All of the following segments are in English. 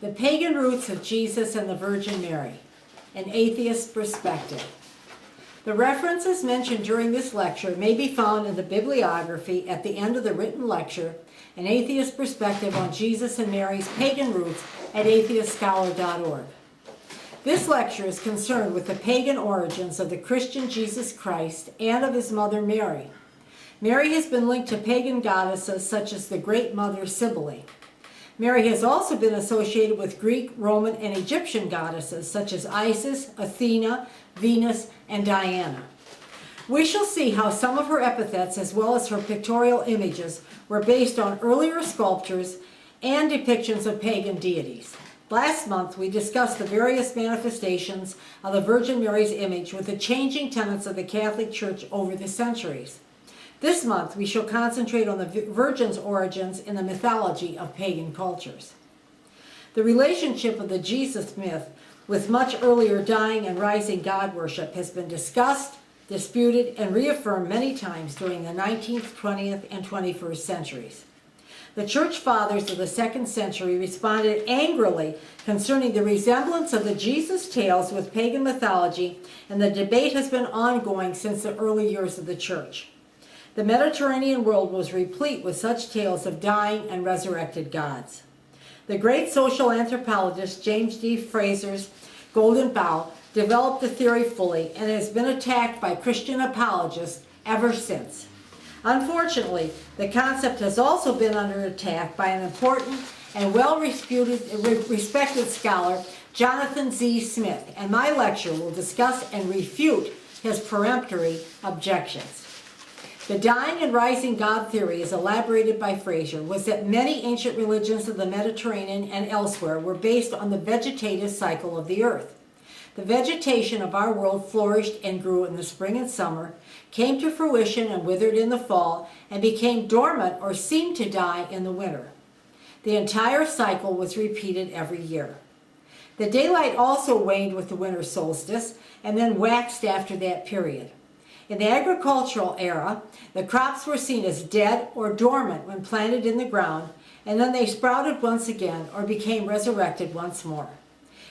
The Pagan Roots of Jesus and the Virgin Mary, an Atheist Perspective. The references mentioned during this lecture may be found in the bibliography at the end of the written lecture, An Atheist Perspective on Jesus and Mary's Pagan Roots at AtheistScholar.org. This lecture is concerned with the pagan origins of the Christian Jesus Christ and of his mother Mary. Mary has been linked to pagan goddesses such as the Great Mother Cybele. Mary has also been associated with Greek, Roman, and Egyptian goddesses such as Isis, Athena, Venus, and Diana. We shall see how some of her epithets as well as her pictorial images were based on earlier sculptures and depictions of pagan deities. Last month we discussed the various manifestations of the Virgin Mary's image with the changing tenets of the Catholic Church over the centuries. This month we shall concentrate on the Virgin's origins in the mythology of pagan cultures. The relationship of the Jesus myth with much earlier dying and rising God worship has been discussed, disputed, and reaffirmed many times during the 19th, 20th, and 21st centuries. The Church Fathers of the 2nd century responded angrily concerning the resemblance of the Jesus tales with pagan mythology, and the debate has been ongoing since the early years of the Church. The Mediterranean world was replete with such tales of dying and resurrected gods. The great social anthropologist James D. Fraser's Golden Bough developed the theory fully and has been attacked by Christian apologists ever since. Unfortunately, the concept has also been under attack by an important and well-respected scholar, Jonathan Z. Smith, and my lecture will discuss and refute his peremptory objections. The dying and rising God theory, as elaborated by Fraser, was that many ancient religions of the Mediterranean and elsewhere were based on the vegetative cycle of the earth. The vegetation of our world flourished and grew in the spring and summer, came to fruition and withered in the fall, and became dormant or seemed to die in the winter. The entire cycle was repeated every year. The daylight also waned with the winter solstice and then waxed after that period. In the agricultural era, the crops were seen as dead or dormant when planted in the ground, and then they sprouted once again or became resurrected once more.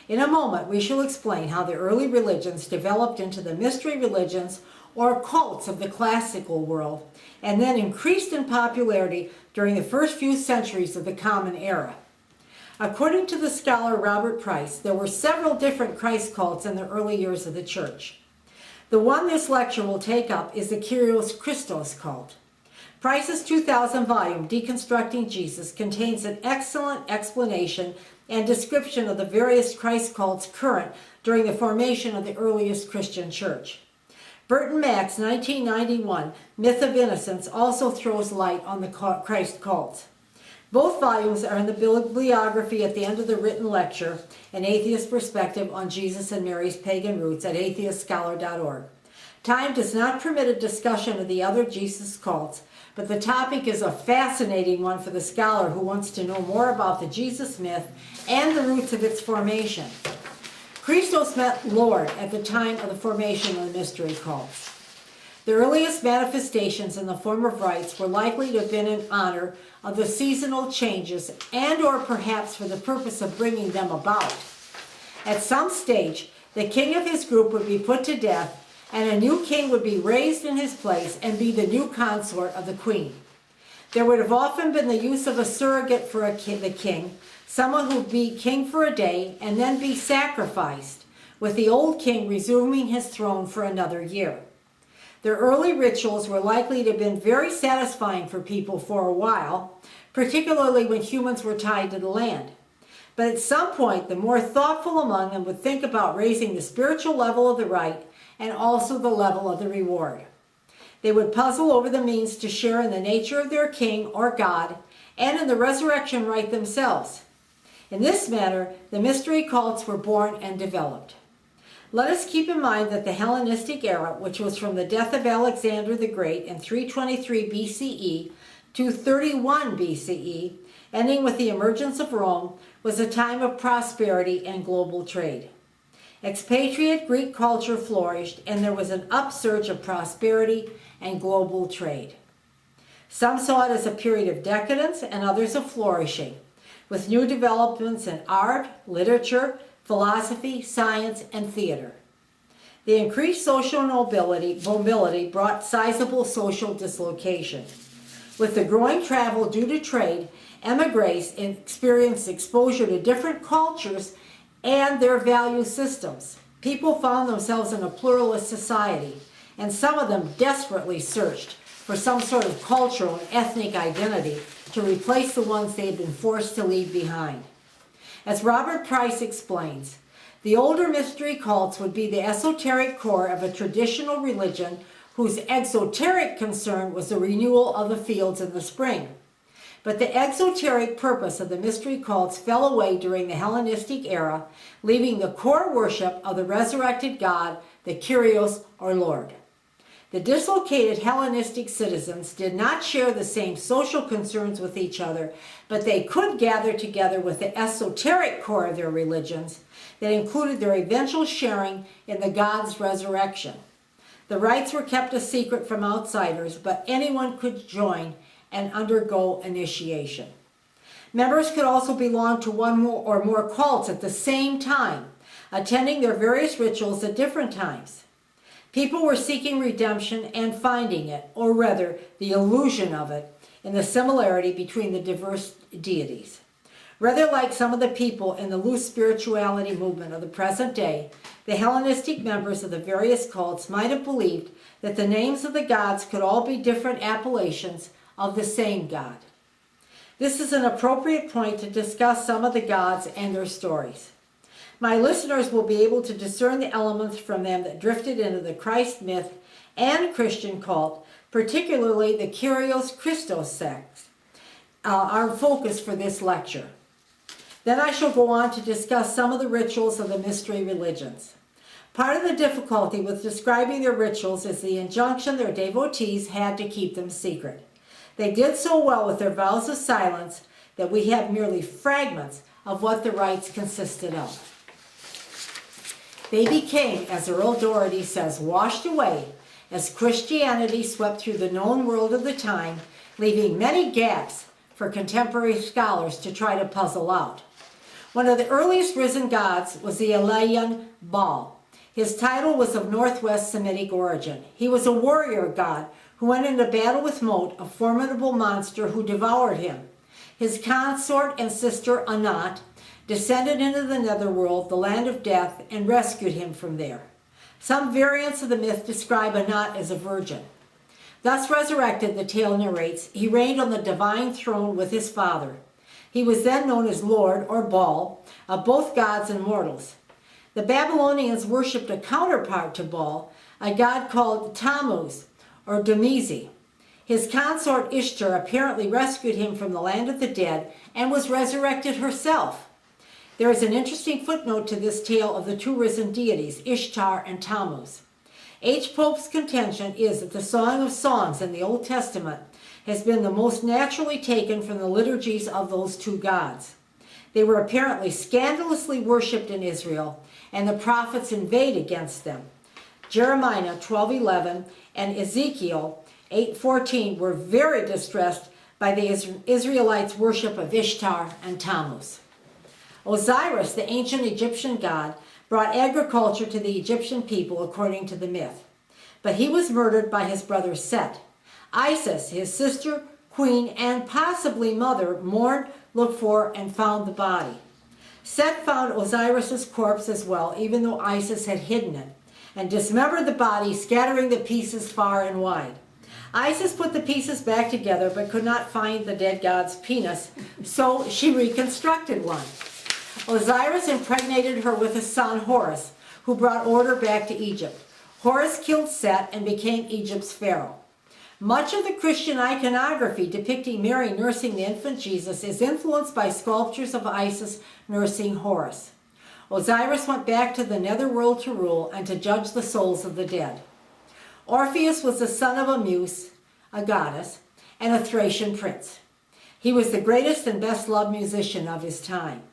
In a moment, we shall explain how the early religions developed into the mystery religions or cults of the classical world, and then increased in popularity during the first few centuries of the Common Era. According to the scholar Robert Price, there were several different Christ cults in the early years of the Church. The one this lecture will take up is the Kyrios Christos cult. Price's 2000 volume, Deconstructing Jesus, contains an excellent explanation and description of the various Christ cults current during the formation of the earliest Christian church. Burton Mack's 1991 Myth of Innocence also throws light on the Christ cults. Both volumes are in the bibliography at the end of the written lecture, An Atheist Perspective on Jesus and Mary's Pagan Roots at AtheistScholar.org. Time does not permit a discussion of the other Jesus cults, but the topic is a fascinating one for the scholar who wants to know more about the Jesus myth and the roots of its formation. Christos meant Lord at the time of the formation of the mystery cults. The earliest manifestations in the form of rites were likely to have been in honor of the seasonal changes and or perhaps for the purpose of bringing them about. At some stage, the king of his group would be put to death and a new king would be raised in his place and be the new consort of the queen. There would have often been the use of a surrogate for the king, someone who would be king for a day and then be sacrificed, with the old king resuming his throne for another year. Their early rituals were likely to have been very satisfying for people for a while, particularly when humans were tied to the land. But at some point, the more thoughtful among them would think about raising the spiritual level of the rite and also the level of the reward. They would puzzle over the means to share in the nature of their king or god and in the resurrection rite themselves. In this manner, the mystery cults were born and developed. Let us keep in mind that the Hellenistic era, which was from the death of Alexander the Great in 323 BCE to 31 BCE, ending with the emergence of Rome, was a time of prosperity and global trade. Expatriate Greek culture flourished, and there was an upsurge of prosperity and global trade. Some saw it as a period of decadence and others of flourishing. with new developments in art, literature, philosophy, science, and theater. The increased social mobility brought sizable social dislocation. With the growing travel due to trade, emigres experienced exposure to different cultures and their value systems. People found themselves in a pluralist society, and some of them desperately searched for some sort of cultural and ethnic identity to replace the ones they had been forced to leave behind. As Robert Price explains, the older mystery cults would be the esoteric core of a traditional religion whose exoteric concern was the renewal of the fields in the spring. But the exoteric purpose of the mystery cults fell away during the Hellenistic era, leaving the core worship of the resurrected God, the Kyrios or Lord. The dislocated Hellenistic citizens did not share the same social concerns with each other, but they could gather together with the esoteric core of their religions that included their eventual sharing in the God's resurrection. The rites were kept a secret from outsiders, but anyone could join and undergo initiation. Members could also belong to one or more cults at the same time, attending their various rituals at different times. People were seeking redemption and finding it, or rather, the illusion of it, in the similarity between the diverse deities. Rather like some of the people in the loose spirituality movement of the present day, the Hellenistic members of the various cults might have believed that the names of the gods could all be different appellations of the same God. This is an appropriate point to discuss some of the gods and their stories. My listeners will be able to discern the elements from them that drifted into the Christ myth and Christian cult, particularly the Kyrios Christos sect, our focus for this lecture. Then I shall go on to discuss some of the rituals of the mystery religions. Part of the difficulty with describing their rituals is the injunction their devotees had to keep them secret. They did so well with their vows of silence that we have merely fragments of what the rites consisted of. They became, as Earl Doherty says, washed away as Christianity swept through the known world of the time, leaving many gaps for contemporary scholars to try to puzzle out. One of the earliest risen gods was the Elean Baal. His title was of Northwest Semitic origin. He was a warrior god who went into battle with Mot, a formidable monster who devoured him. His consort and sister Anat descended into the netherworld, the land of death, and rescued him from there. Some variants of the myth describe Anat as a virgin. Thus resurrected, the tale narrates, he reigned on the divine throne with his father. He was then known as Lord or Baal of both gods and mortals. The Babylonians worshipped a counterpart to Baal, a god called Tammuz or Damizi. His consort Ishtar apparently rescued him from the land of the dead and was resurrected herself. There is an interesting footnote to this tale of the two risen deities, Ishtar and Tammuz. H. Pope's contention is that the Song of Songs in the Old Testament has been the most naturally taken from the liturgies of those two gods. They were apparently scandalously worshipped in Israel, and the prophets inveighed against them. Jeremiah 12:11 and Ezekiel 8:14 were very distressed by the Israelites' worship of Ishtar and Tammuz. Osiris, the ancient Egyptian god, brought agriculture to the Egyptian people according to the myth. But he was murdered by his brother Set. Isis, his sister, queen, and possibly mother, mourned, looked for, and found the body. Set found Osiris's corpse as well, even though Isis had hidden it, and dismembered the body, scattering the pieces far and wide. Isis put the pieces back together, but could not find the dead god's penis, so she reconstructed one. Osiris impregnated her with his son Horus, who brought order back to Egypt. Horus killed Set and became Egypt's pharaoh. Much of the Christian iconography depicting Mary nursing the infant Jesus is influenced by sculptures of Isis nursing Horus. Osiris went back to the netherworld to rule and to judge the souls of the dead. Orpheus was the son of a muse, a goddess, and a Thracian prince. He was the greatest and best-loved musician of his time.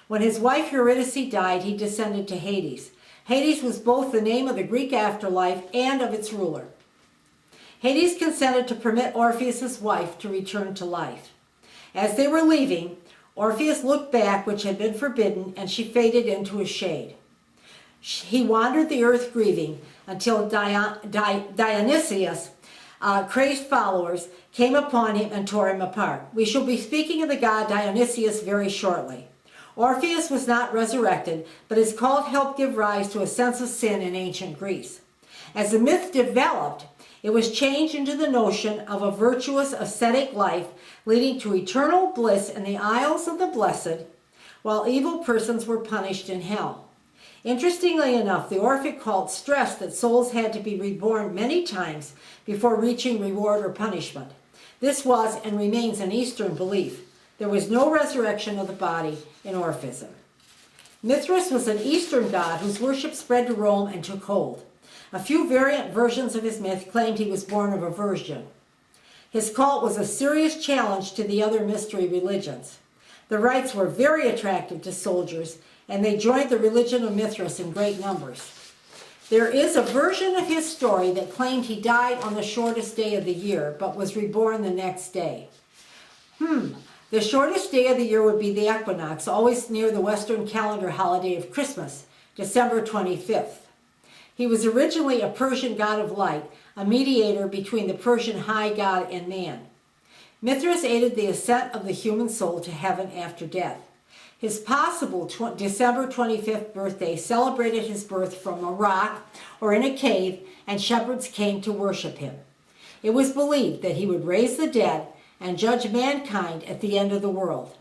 When his wife Eurydice died, he descended to Hades. Hades was both the name of the Greek afterlife and of its ruler. Hades consented to permit Orpheus's wife to return to life. As they were leaving, Orpheus looked back, which had been forbidden, and she faded into his shade. He wandered the earth grieving until Dionysus' crazed followers came upon him and tore him apart. We shall be speaking of the god Dionysus very shortly. Orpheus was not resurrected, but his cult helped give rise to a sense of sin in ancient Greece. As the myth developed, it was changed into the notion of a virtuous ascetic life leading to eternal bliss in the Isles of the Blessed, while evil persons were punished in hell. Interestingly enough, the Orphic cult stressed that souls had to be reborn many times before reaching reward or punishment. This was and remains an Eastern belief. There was no resurrection of the body in Orphism. Mithras was an Eastern god whose worship spread to Rome and took hold. A few variant versions of his myth claimed he was born of a virgin. His cult was a serious challenge to the other mystery religions. The rites were very attractive to soldiers, and they joined the religion of Mithras in great numbers. There is a version of his story that claimed he died on the shortest day of the year, but was reborn the next day. The shortest day of the year would be the equinox, always near the Western calendar holiday of Christmas, December 25th. He was originally a Persian god of light, a mediator between the Persian high god and man. Mithras aided the ascent of the human soul to heaven after death. His possible December 25th birthday celebrated his birth from a rock or in a cave, and shepherds came to worship him. It was believed that he would raise the dead and judge mankind at the end of the world.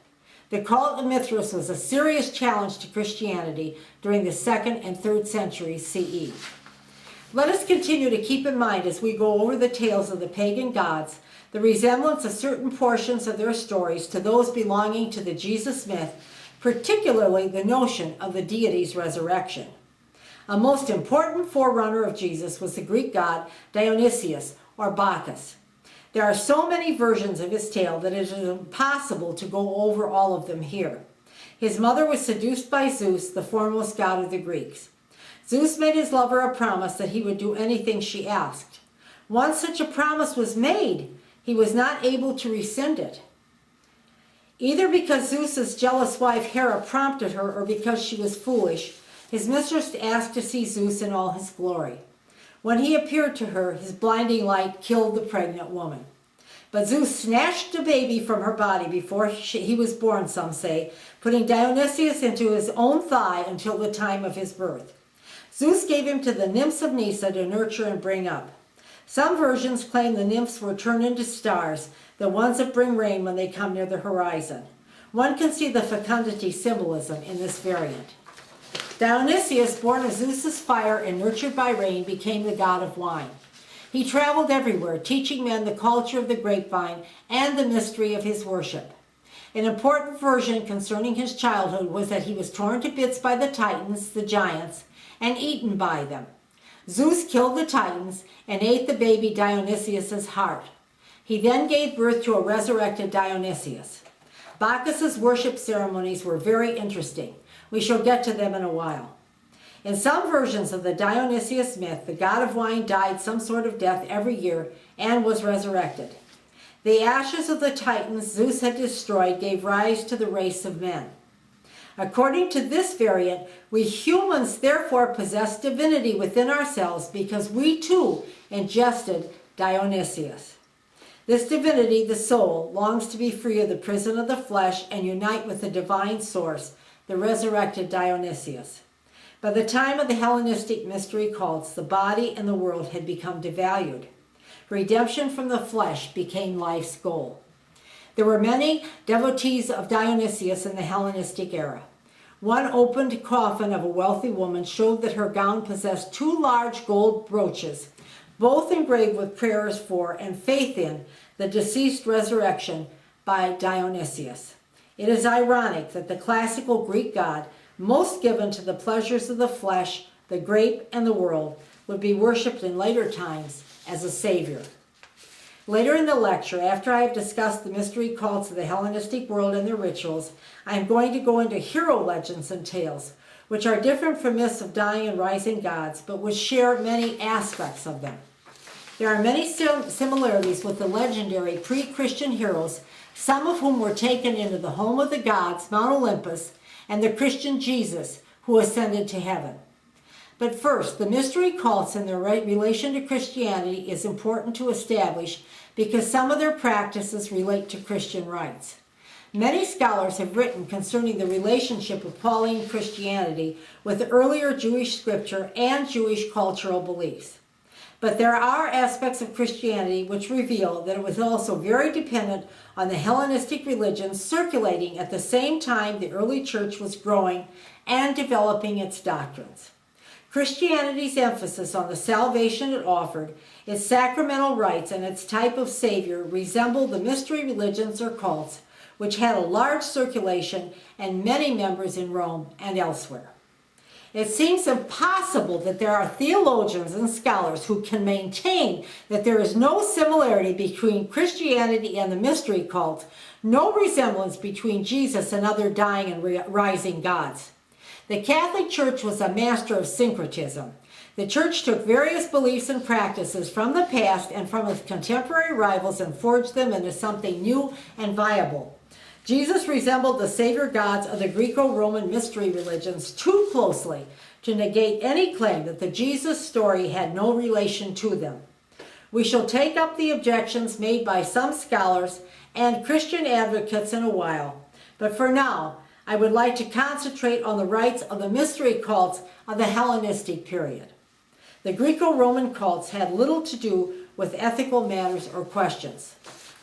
The cult of Mithras was a serious challenge to Christianity during the 2nd and 3rd centuries CE. Let us continue to keep in mind as we go over the tales of the pagan gods the resemblance of certain portions of their stories to those belonging to the Jesus myth, particularly the notion of the deity's resurrection. A most important forerunner of Jesus was the Greek god Dionysus, or Bacchus. There are so many versions of his tale that it is impossible to go over all of them here. His mother was seduced by Zeus, the foremost god of the Greeks. Zeus made his lover a promise that he would do anything she asked. Once such a promise was made, he was not able to rescind it. Either because Zeus's jealous wife Hera prompted her or because she was foolish, his mistress asked to see Zeus in all his glory. When he appeared to her, his blinding light killed the pregnant woman. But Zeus snatched the baby from her body before he was born, some say, putting Dionysus into his own thigh until the time of his birth. Zeus gave him to the nymphs of Nysa to nurture and bring up. Some versions claim the nymphs were turned into stars, the ones that bring rain when they come near the horizon. One can see the fecundity symbolism in this variant. Dionysus, born of Zeus's fire and nurtured by rain, became the god of wine. He traveled everywhere, teaching men the culture of the grapevine and the mystery of his worship. An important version concerning his childhood was that he was torn to bits by the Titans, the giants, and eaten by them. Zeus killed the Titans and ate the baby Dionysus' heart. He then gave birth to a resurrected Dionysus. Bacchus's worship ceremonies were very interesting. We shall get to them in a while. In some versions of the Dionysus myth, the god of wine died some sort of death every year and was resurrected. The ashes of the Titans Zeus had destroyed gave rise to the race of men. According to this variant, we humans therefore possess divinity within ourselves because we too ingested Dionysus. This divinity, the soul, longs to be free of the prison of the flesh and unite with the divine source, the resurrected Dionysus. By the time of the Hellenistic mystery cults, the body and the world had become devalued. Redemption from the flesh became life's goal. There were many devotees of Dionysus in the Hellenistic era. One opened coffin of a wealthy woman showed that her gown possessed 2 large gold brooches, both engraved with prayers for and faith in the deceased resurrection by Dionysus. It is ironic that the classical Greek god, most given to the pleasures of the flesh, the grape, and the world, would be worshipped in later times as a savior. Later in the lecture, after I have discussed the mystery cults of the Hellenistic world and their rituals, I am going to go into hero legends and tales, which are different from myths of dying and rising gods, but which share many aspects of them. There are many similarities with the legendary pre-Christian heroes, some of whom were taken into the home of the gods, Mount Olympus, and the Christian Jesus, who ascended to heaven. But first, the mystery cults and their relation to Christianity is important to establish because some of their practices relate to Christian rites. Many scholars have written concerning the relationship of Pauline Christianity with earlier Jewish scripture and Jewish cultural beliefs. But there are aspects of Christianity which reveal that it was also very dependent on the Hellenistic religions circulating at the same time the early church was growing and developing its doctrines. Christianity's emphasis on the salvation it offered, its sacramental rites, and its type of savior resembled the mystery religions or cults, which had a large circulation and many members in Rome and elsewhere. It seems impossible that there are theologians and scholars who can maintain that there is no similarity between Christianity and the mystery cult, no resemblance between Jesus and other dying and rising gods. The Catholic Church was a master of syncretism. The Church took various beliefs and practices from the past and from its contemporary rivals and forged them into something new and viable. Jesus resembled the savior gods of the Greco-Roman mystery religions too closely to negate any claim that the Jesus story had no relation to them. We shall take up the objections made by some scholars and Christian advocates in a while, but for now, I would like to concentrate on the rites of the mystery cults of the Hellenistic period. The Greco-Roman cults had little to do with ethical matters or questions.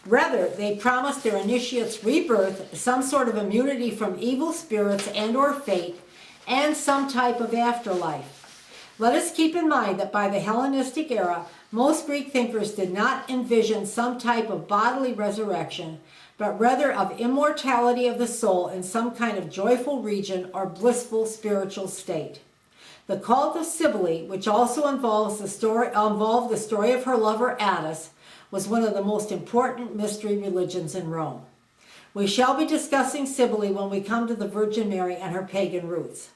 Rather, they promised their initiates rebirth, some sort of immunity from evil spirits and or fate, and some type of afterlife. Let us keep in mind that by the Hellenistic era, most Greek thinkers did not envision some type of bodily resurrection, but rather of immortality of the soul in some kind of joyful region or blissful spiritual state. The cult of Cybele, which also involved the story of her lover Attis, was one of the most important mystery religions in Rome. We shall be discussing Cybele when we come to the Virgin Mary and her pagan roots.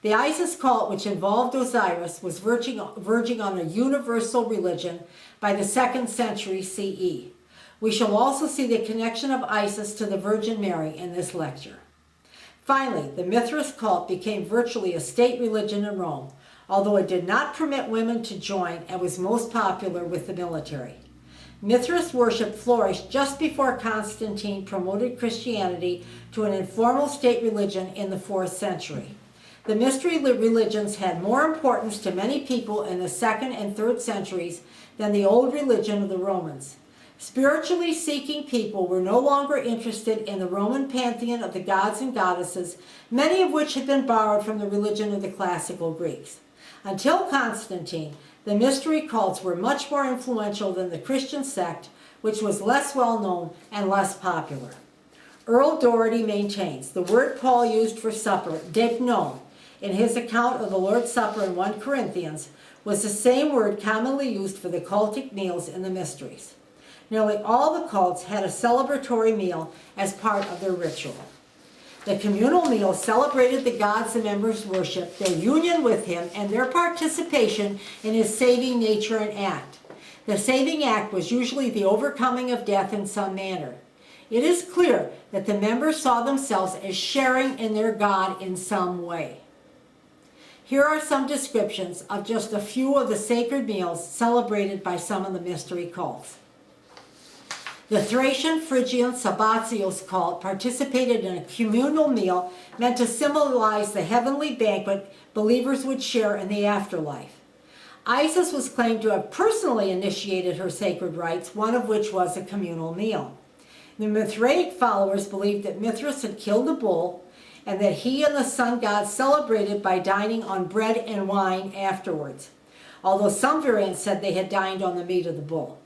The Isis cult, which involved Osiris, was verging on a universal religion by the 2nd century CE. We shall also see the connection of Isis to the Virgin Mary in this lecture. Finally, the Mithras cult became virtually a state religion in Rome, although it did not permit women to join and was most popular with the military. Mithras worship flourished just before Constantine promoted Christianity to an informal state religion in the 4th century. The mystery religions had more importance to many people in the 2nd and 3rd centuries than the old religion of the Romans. Spiritually seeking people were no longer interested in the Roman pantheon of the gods and goddesses, many of which had been borrowed from the religion of the classical Greeks. Until Constantine, the mystery cults were much more influential than the Christian sect, which was less well known and less popular. Earl Doherty maintains the word Paul used for supper, deipnon, in his account of the Lord's Supper in 1 Corinthians, was the same word commonly used for the cultic meals in the mysteries. Nearly all the cults had a celebratory meal as part of their ritual. The communal meal celebrated the gods the members worshiped, their union with him, and their participation in his saving nature and act. The saving act was usually the overcoming of death in some manner. It is clear that the members saw themselves as sharing in their God in some way. Here are some descriptions of just a few of the sacred meals celebrated by some of the mystery cults. The Thracian Phrygian Sabbatios cult participated in a communal meal meant to symbolize the heavenly banquet believers would share in the afterlife. Isis was claimed to have personally initiated her sacred rites, one of which was a communal meal. The Mithraic followers believed that Mithras had killed a bull and that he and the sun god celebrated by dining on bread and wine afterwards, although some variants said they had dined on the meat of the bull.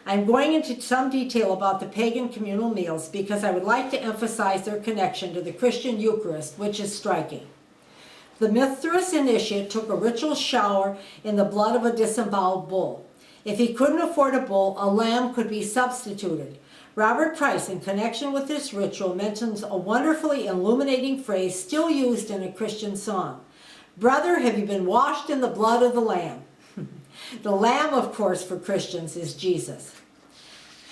I'm going into some detail about the pagan communal meals because I would like to emphasize their connection to the Christian Eucharist, which is striking. The Mithras initiate took a ritual shower in the blood of a disemboweled bull. If he couldn't afford a bull, a lamb could be substituted. Robert Price, in connection with this ritual, mentions a wonderfully illuminating phrase still used in a Christian song. "Brother, have you been washed in the blood of the Lamb?" The lamb, of course, for Christians is Jesus.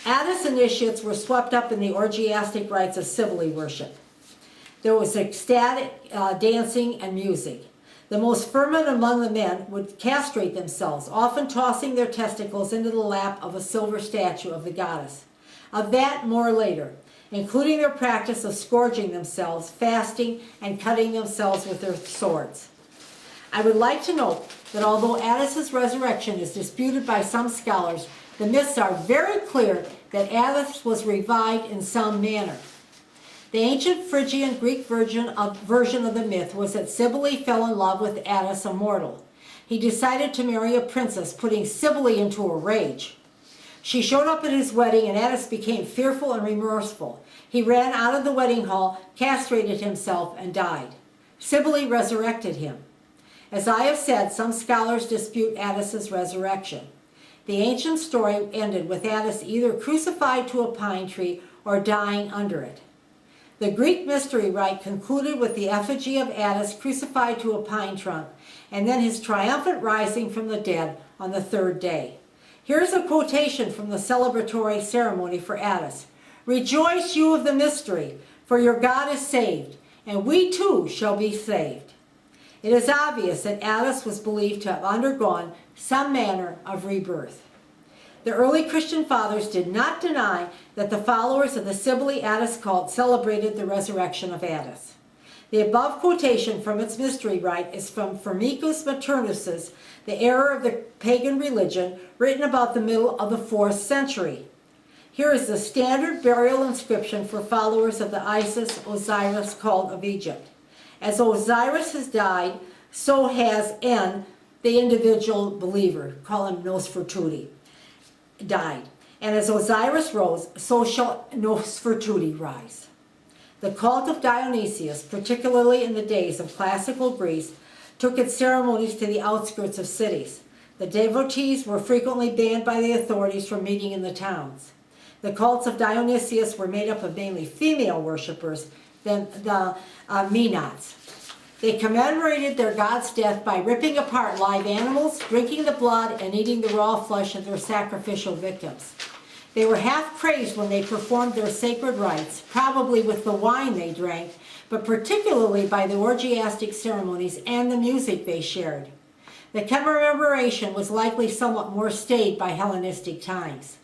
Attis initiates were swept up in the orgiastic rites of Cybele worship. There was ecstatic dancing and music. The most fervent among the men would castrate themselves, often tossing their testicles into the lap of a silver statue of the goddess. Of that more later, including their practice of scourging themselves, fasting, and cutting themselves with their swords. I would like to note that although Attis's resurrection is disputed by some scholars, the myths are very clear that Attis was revived in some manner. The ancient Phrygian Greek version of the myth was that Cybele fell in love with Attis, a mortal. He decided to marry a princess, putting Cybele into a rage. She showed up at his wedding, and Attis became fearful and remorseful. He ran out of the wedding hall, castrated himself, and died. Cybele resurrected him. As I have said, some scholars dispute Attis's resurrection. The ancient story ended with Attis either crucified to a pine tree or dying under it. The Greek mystery rite concluded with the effigy of Attis crucified to a pine trunk, and then his triumphant rising from the dead on the third day. Here's a quotation from the celebratory ceremony for Attis. "Rejoice, you of the mystery, for your God is saved, and we too shall be saved." It is obvious that Attis was believed to have undergone some manner of rebirth. The early Christian fathers did not deny that the followers of the Cybele-Attis cult celebrated the resurrection of Attis. The above quotation from its mystery rite is from Firmicus Maternus's The Error of the Pagan Religion, written about the middle of the 4th century. Here is the standard burial inscription for followers of the Isis-Osiris cult of Egypt. As Osiris has died, so has N, the individual believer, call him Nosfertuti, died. And as Osiris rose, so shall Nosfertuti rise. The cult of Dionysus, particularly in the days of classical Greece, took its ceremonies to the outskirts of cities. The devotees were frequently banned by the authorities from meeting in the towns. The cults of Dionysius were made up of mainly female worshippers, than the Menots. They commemorated their god's death by ripping apart live animals, drinking the blood, and eating the raw flesh of their sacrificial victims. They were half crazed when they performed their sacred rites, probably with the wine they drank, but particularly by the orgiastic ceremonies and the music they shared. The commemoration was likely somewhat more staid by Hellenistic times.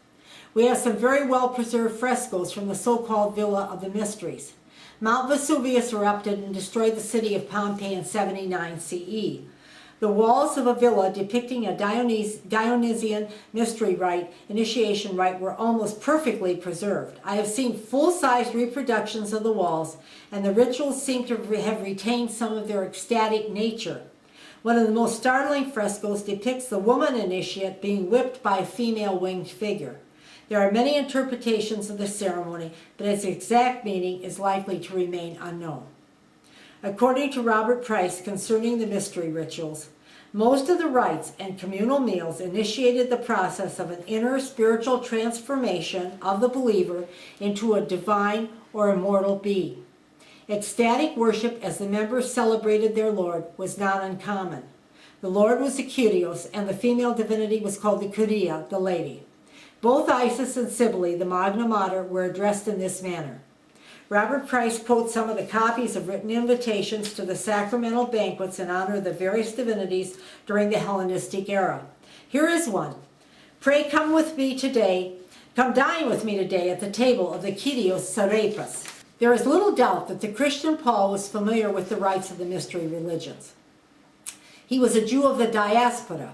We have some very well-preserved frescoes from the so-called Villa of the Mysteries. Mount Vesuvius erupted and destroyed the city of Pompeii in 79 CE. The walls of a villa depicting a Dionysian mystery rite, initiation rite, were almost perfectly preserved. I have seen full-sized reproductions of the walls, and the rituals seem to have retained some of their ecstatic nature. One of the most startling frescoes depicts the woman initiate being whipped by a female winged figure. There are many interpretations of the ceremony, but its exact meaning is likely to remain unknown. According to Robert Price concerning the mystery rituals, most of the rites and communal meals initiated the process of an inner spiritual transformation of the believer into a divine or immortal being. Ecstatic worship as the members celebrated their Lord was not uncommon. The Lord was the Kyrios, and the female divinity was called the Kyria, the lady. Both Isis and Cybele, the Magna Mater, were addressed in this manner. Robert Price quotes some of the copies of written invitations to the sacramental banquets in honor of the various divinities during the Hellenistic era. Here is one. "Pray come with me today, come dine with me today at the table of the Kyrios Serapis." There is little doubt that the Christian Paul was familiar with the rites of the mystery religions. He was a Jew of the diaspora,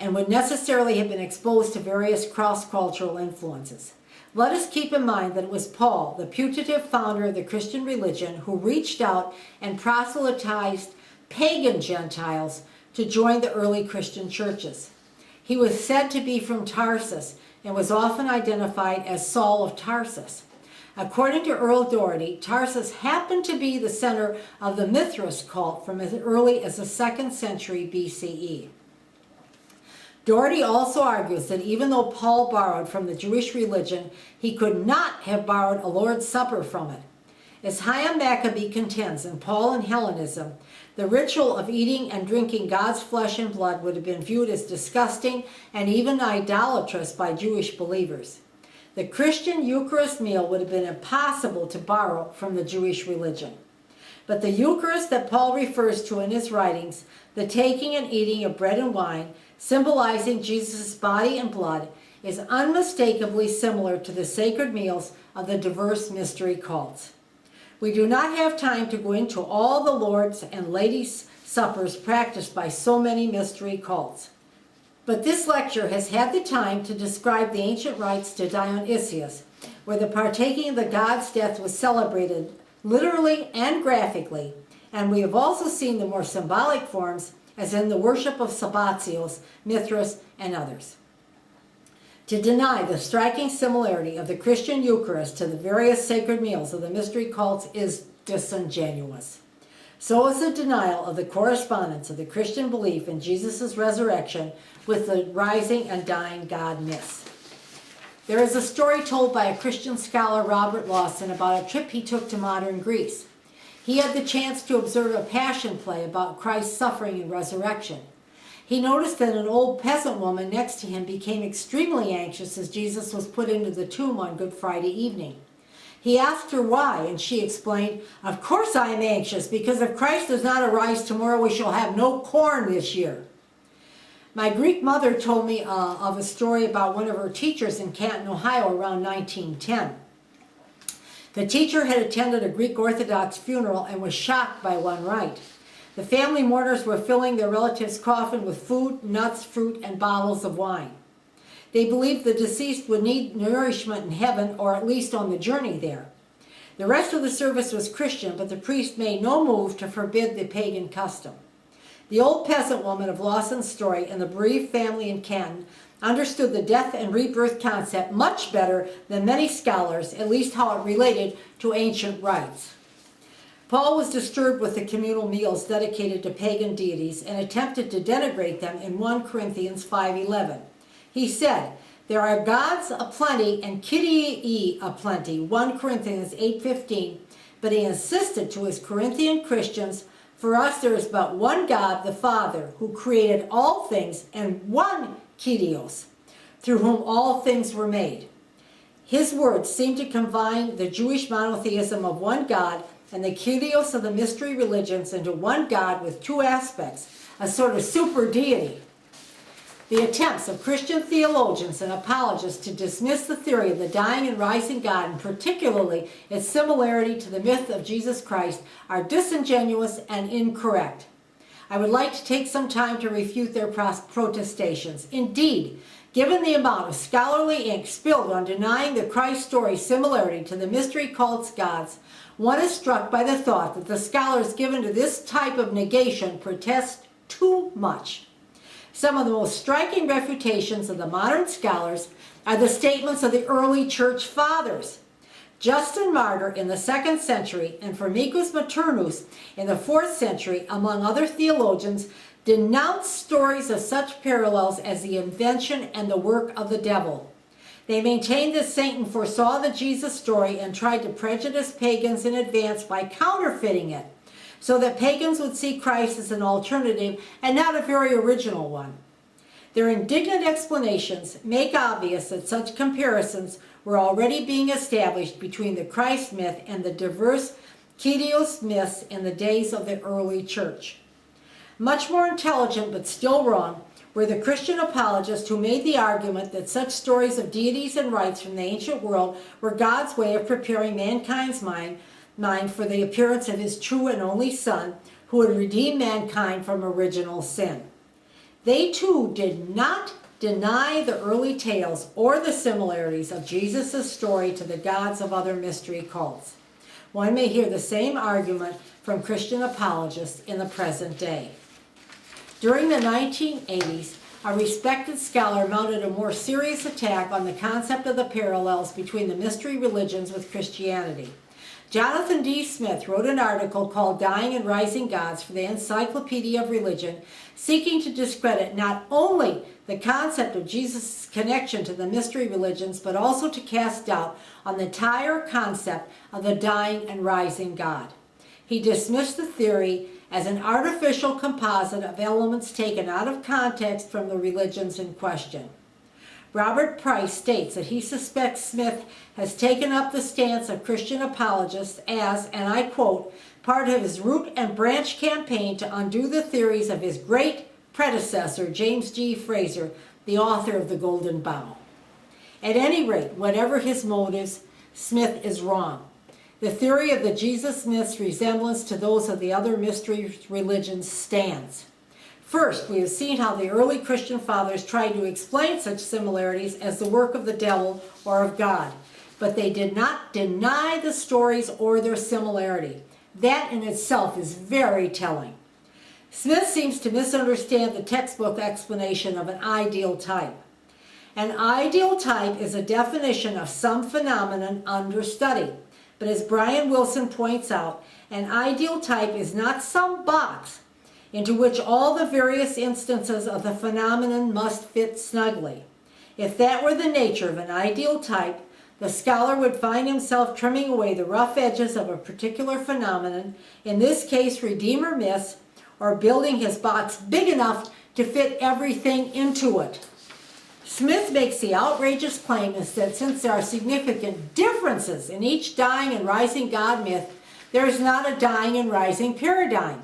and would necessarily have been exposed to various cross-cultural influences. Let us keep in mind that it was Paul, the putative founder of the Christian religion, who reached out and proselytized pagan Gentiles to join the early Christian churches. He was said to be from Tarsus and was often identified as Saul of Tarsus. According to Earl Doherty, Tarsus happened to be the center of the Mithras cult from as early as the 2nd century BCE. Doherty also argues that even though Paul borrowed from the Jewish religion, he could not have borrowed a Lord's Supper from it. As Chaim Maccabee contends in Paul and Hellenism, the ritual of eating and drinking God's flesh and blood would have been viewed as disgusting and even idolatrous by Jewish believers. The Christian Eucharist meal would have been impossible to borrow from the Jewish religion. But the Eucharist that Paul refers to in his writings, the taking and eating of bread and wine, symbolizing Jesus' body and blood, is unmistakably similar to the sacred meals of the diverse mystery cults. We do not have time to go into all the Lord's and Ladies' suppers practiced by so many mystery cults. But this lecture has had the time to describe the ancient rites to Dionysus, where the partaking of the god's death was celebrated literally and graphically, and we have also seen the more symbolic forms, as in the worship of Sabbatios, Mithras, and others. To deny the striking similarity of the Christian Eucharist to the various sacred meals of the mystery cults is disingenuous. So is the denial of the correspondence of the Christian belief in Jesus' resurrection with the rising and dying God myths. There is a story told by a Christian scholar, Robert Lawson, about a trip he took to modern Greece. He had the chance to observe a passion play about Christ's suffering and resurrection. He noticed that an old peasant woman next to him became extremely anxious as Jesus was put into the tomb on Good Friday evening. He asked her why, and she explained, "Of course I am anxious, because if Christ does not arise tomorrow, we shall have no corn this year." My Greek mother told me of a story about one of her teachers in Canton, Ohio, around 1910. The teacher had attended a Greek Orthodox funeral and was shocked by one rite. The family mourners were filling their relative's coffin with food, nuts, fruit, and bottles of wine. They believed the deceased would need nourishment in heaven, or at least on the journey there. The rest of the service was Christian, but the priest made no move to forbid the pagan custom. The old peasant woman of Lawson's story and the bereaved family in Canton understood the death and rebirth concept much better than many scholars, at least how it related to ancient rites. Paul was disturbed with the communal meals dedicated to pagan deities and attempted to denigrate them in 1 Corinthians 5:11. He said, "There are gods aplenty and Kyrioi aplenty," 1 Corinthians 8:15, but he insisted to his Corinthian Christians, "For us there is but one God, the Father, who created all things, and one Kyrios, through whom all things were made." His words seem to combine the Jewish monotheism of one God and the Kyrios of the mystery religions into one God with two aspects, a sort of super deity. The attempts of Christian theologians and apologists to dismiss the theory of the dying and rising God, and particularly its similarity to the myth of Jesus Christ, are disingenuous and incorrect. I would like to take some time to refute their protestations. Indeed, given the amount of scholarly ink spilled on denying the Christ story similarity to the mystery cult's gods, one is struck by the thought that the scholars given to this type of negation protest too much. Some of the most striking refutations of the modern scholars are the statements of the early church fathers. Justin Martyr in the 2nd century and Firmicus Maternus in the 4th century, among other theologians, denounced stories of such parallels as the invention and the work of the devil. They maintained that Satan foresaw the Jesus story and tried to prejudice pagans in advance by counterfeiting it, so that pagans would see Christ as an alternative and not a very original one. Their indignant explanations make obvious that such comparisons were already being established between the Christ myth and the diverse Kyrios myths in the days of the early church. Much more intelligent, but still wrong, were the Christian apologists who made the argument that such stories of deities and rites from the ancient world were God's way of preparing mankind's mind for the appearance of his true and only Son, who would redeem mankind from original sin. They too did not deny the early tales or the similarities of Jesus' story to the gods of other mystery cults. One may hear the same argument from Christian apologists in the present day. During the 1980s, a respected scholar mounted a more serious attack on the concept of the parallels between the mystery religions with Christianity. Jonathan D. Smith wrote an article called Dying and Rising Gods for the Encyclopedia of Religion, seeking to discredit not only the concept of Jesus' connection to the mystery religions, but also to cast doubt on the entire concept of the dying and rising God. He dismissed the theory as an artificial composite of elements taken out of context from the religions in question. Robert Price states that he suspects Smith has taken up the stance of Christian apologists as, and I quote, part of his root and branch campaign to undo the theories of his great predecessor, James G. Fraser, the author of The Golden Bough. At any rate, whatever his motives, Smith is wrong. The theory of the Jesus myth's resemblance to those of the other mystery religions stands. First, we have seen how the early Christian fathers tried to explain such similarities as the work of the devil or of God, but they did not deny the stories or their similarity. That in itself is very telling. Smith seems to misunderstand the textbook explanation of an ideal type. An ideal type is a definition of some phenomenon under study. But as Brian Wilson points out, an ideal type is not some box into which all the various instances of the phenomenon must fit snugly. If that were the nature of an ideal type, the scholar would find himself trimming away the rough edges of a particular phenomenon, in this case Redeemer myths, or building his box big enough to fit everything into it. Smith makes the outrageous claim that since there are significant differences in each dying and rising God myth, there is not a dying and rising paradigm.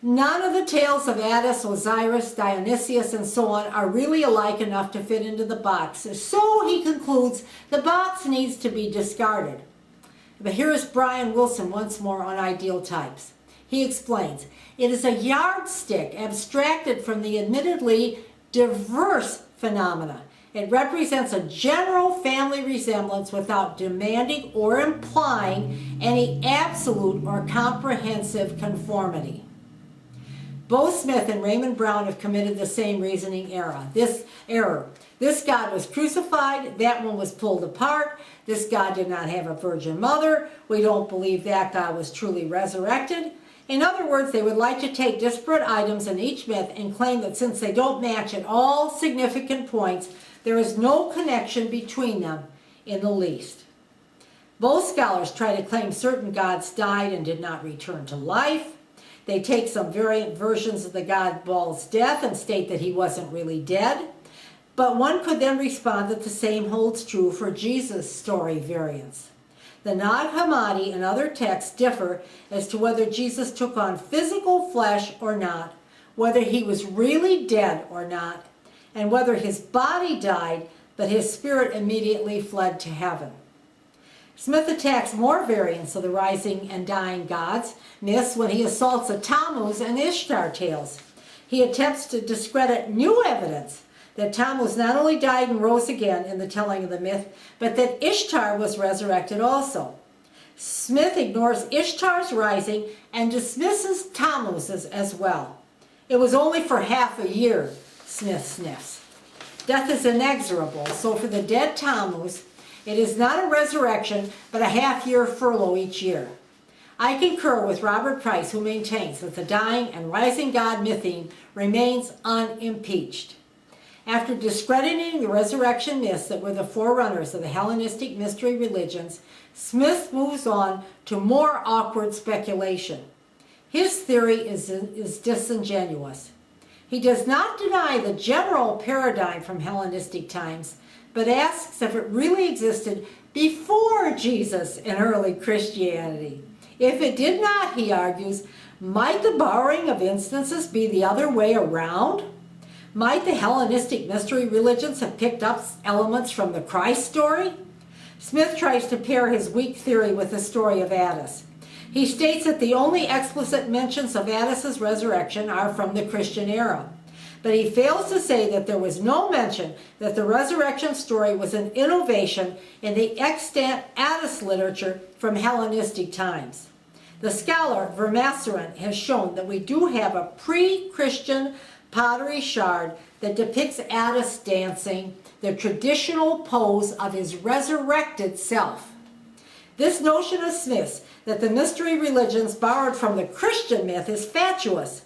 None of the tales of Attis, Osiris, Dionysus, and so on are really alike enough to fit into the box. So he concludes the box needs to be discarded. But here is Brian Wilson once more on ideal types. He explains, it is a yardstick abstracted from the admittedly diverse phenomena. It represents a general family resemblance without demanding or implying any absolute or comprehensive conformity. Both Smith and Raymond Brown have committed the same reasoning error. This God was crucified, that one was pulled apart, this God did not have a virgin mother, we don't believe that God was truly resurrected. In other words, they would like to take disparate items in each myth and claim that since they don't match at all significant points, there is no connection between them in the least. Both scholars try to claim certain gods died and did not return to life. They take some variant versions of the god Baal's death and state that he wasn't really dead. But one could then respond that the same holds true for Jesus' story variants. The Nag Hammadi and other texts differ as to whether Jesus took on physical flesh or not, whether he was really dead or not, and whether his body died, but his spirit immediately fled to heaven. Smith attacks more variants of the rising and dying gods myths when he assaults the Tammuz and Ishtar tales. He attempts to discredit new evidence that Tammuz not only died and rose again in the telling of the myth, but that Ishtar was resurrected also. Smith ignores Ishtar's rising and dismisses Tammuz's as well. It was only for half a year, Smith sniffs. Death is inexorable, so for the dead Tammuz, it is not a resurrection, but a half-year furlough each year. I concur with Robert Price, who maintains that the dying and rising God mytheme remains unimpeached. After discrediting the resurrection myths that were the forerunners of the Hellenistic mystery religions, Smith moves on to more awkward speculation. His theory is disingenuous. He does not deny the general paradigm from Hellenistic times, but asks if it really existed before Jesus and early Christianity. If it did not, he argues, might the borrowing of instances be the other way around? Might the Hellenistic mystery religions have picked up elements from the Christ story? Smith tries to pair his weak theory with the story of Attis. He states that the only explicit mentions of Attis's resurrection are from the Christian era. But he fails to say that there was no mention that the resurrection story was an innovation in the extant Attis literature from Hellenistic times. The scholar Vermaseren has shown that we do have a pre-Christian pottery shard that depicts Attis dancing, the traditional pose of his resurrected self. This notion of Smith's that the mystery religions borrowed from the Christian myth is fatuous.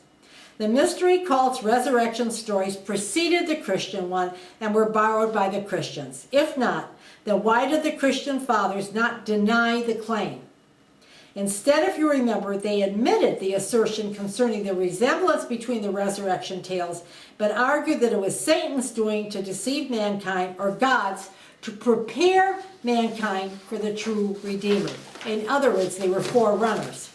The mystery cult's resurrection stories preceded the Christian one and were borrowed by the Christians. If not, then why did the Christian fathers not deny the claim? Instead, if you remember, they admitted the assertion concerning the resemblance between the resurrection tales, but argued that it was Satan's doing to deceive mankind, or God's, to prepare mankind for the true Redeemer. In other words, they were forerunners.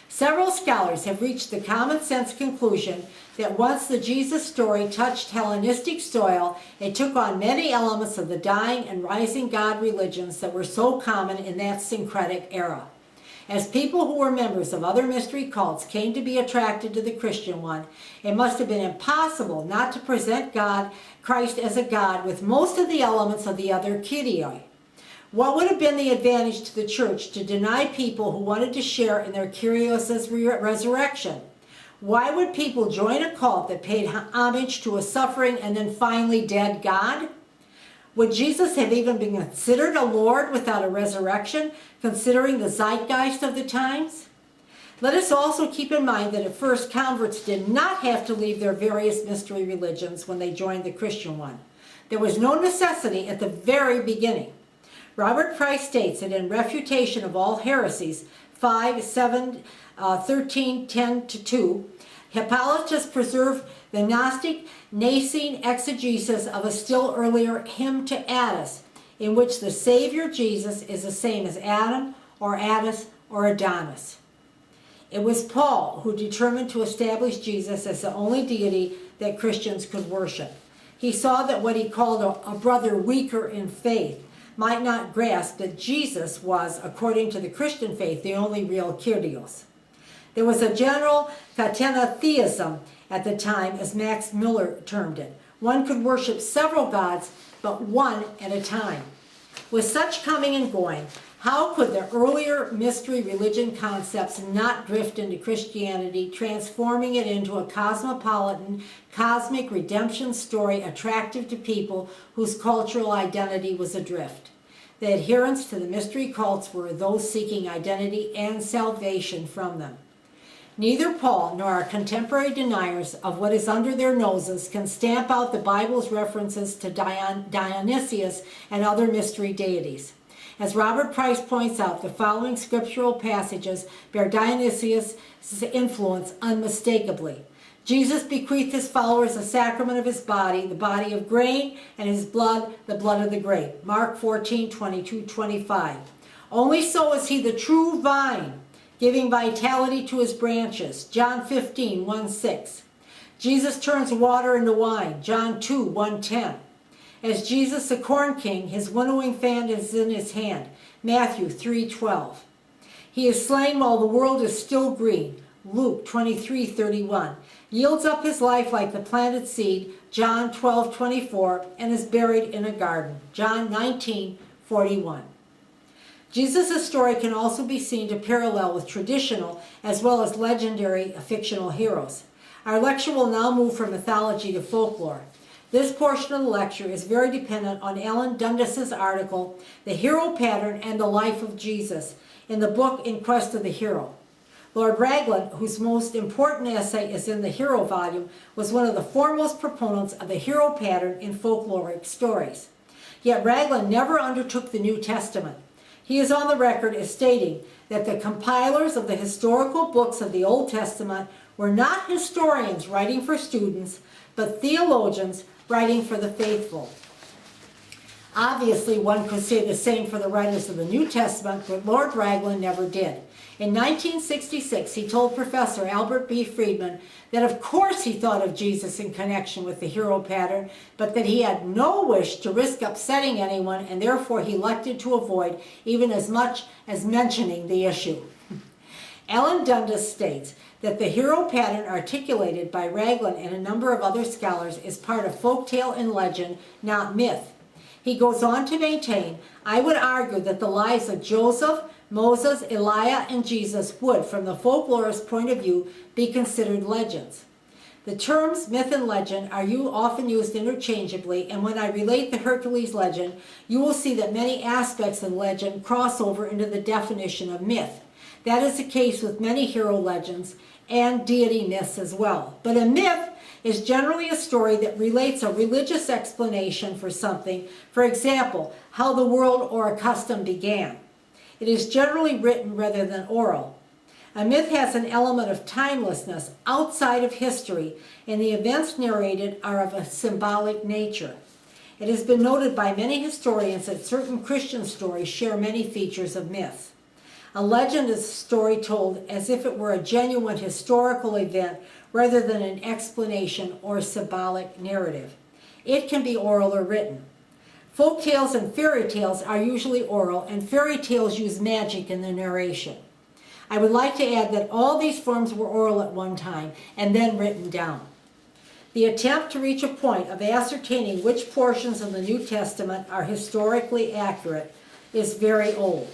Several scholars have reached the common sense conclusion that once the Jesus story touched Hellenistic soil, it took on many elements of the dying and rising God religions that were so common in that syncretic era. As people who were members of other mystery cults came to be attracted to the Christian one, it must have been impossible not to present Christ as a God with most of the elements of the other kyrioi. What would have been the advantage to the church to deny people who wanted to share in their kyrios' resurrection? Why would people join a cult that paid homage to a suffering and then finally dead God? Would Jesus have even been considered a Lord without a resurrection, considering the zeitgeist of the times? Let us also keep in mind that at first converts did not have to leave their various mystery religions when they joined the Christian one. There was no necessity at the very beginning. Robert Price states that in Refutation of All Heresies, 5, 7, 13, 10-2, Hippolytus preserved the Gnostic Nicene exegesis of a still earlier hymn to Attis, in which the Savior Jesus is the same as Adam or Attis or Adonis. It was Paul who determined to establish Jesus as the only deity that Christians could worship. He saw that what he called a brother weaker in faith might not grasp that Jesus was, according to the Christian faith, the only real Kyrios. There was a general theism at the time, as Max Muller termed it. One could worship several gods, but one at a time. With such coming and going, how could the earlier mystery religion concepts not drift into Christianity, transforming it into a cosmopolitan, cosmic redemption story attractive to people whose cultural identity was adrift? The adherents to the mystery cults were those seeking identity and salvation from them. Neither Paul nor our contemporary deniers of what is under their noses can stamp out the Bible's references to Dionysus and other mystery deities. As Robert Price points out, the following scriptural passages bear Dionysus' influence unmistakably. Jesus bequeathed his followers the sacrament of his body, the body of grain, and his blood, the blood of the grape. Mark 14, 22, 25. Only so is he the true vine, giving vitality to his branches. John 15, 1, 6. Jesus turns water into wine. John 2, 1, 10. As Jesus the corn king, his winnowing fan is in his hand. Matthew 3, 12. He is slain while the world is still green. Luke 23, 31. Yields up his life like the planted seed. John 12, 24. And is buried in a garden. John 19, 41. Jesus' story can also be seen to parallel with traditional as well as legendary fictional heroes. Our lecture will now move from mythology to folklore. This portion of the lecture is very dependent on Alan Dundas's article, The Hero Pattern and the Life of Jesus, in the book In Quest of the Hero. Lord Raglan, whose most important essay is in the Hero volume, was one of the foremost proponents of the hero pattern in folkloric stories. Yet Raglan never undertook the New Testament. He is on the record as stating that the compilers of the historical books of the Old Testament were not historians writing for students, but theologians writing for the faithful. Obviously, one could say the same for the writers of the New Testament, but Lord Raglan never did. In 1966, he told Professor Albert B. Friedman that of course he thought of Jesus in connection with the hero pattern, but that he had no wish to risk upsetting anyone, and therefore he elected to avoid even as much as mentioning the issue. Alan Dundas states that the hero pattern articulated by Raglan and a number of other scholars is part of folktale and legend, not myth. He goes on to maintain, I would argue that the lives of Joseph, Moses, Elijah, and Jesus would, from the folklorist's point of view, be considered legends. The terms myth and legend are often used interchangeably, and when I relate the Hercules legend, you will see that many aspects of legend cross over into the definition of myth. That is the case with many hero legends and deity myths as well. But a myth is generally a story that relates a religious explanation for something, for example, how the world or a custom began. It is generally written rather than oral. A myth has an element of timelessness outside of history, and the events narrated are of a symbolic nature. It has been noted by many historians that certain Christian stories share many features of myths. A legend is a story told as if it were a genuine historical event rather than an explanation or symbolic narrative. It can be oral or written. Folk tales and fairy tales are usually oral, and fairy tales use magic in the narration. I would like to add that all these forms were oral at one time and then written down. The attempt to reach a point of ascertaining which portions of the New Testament are historically accurate is very old.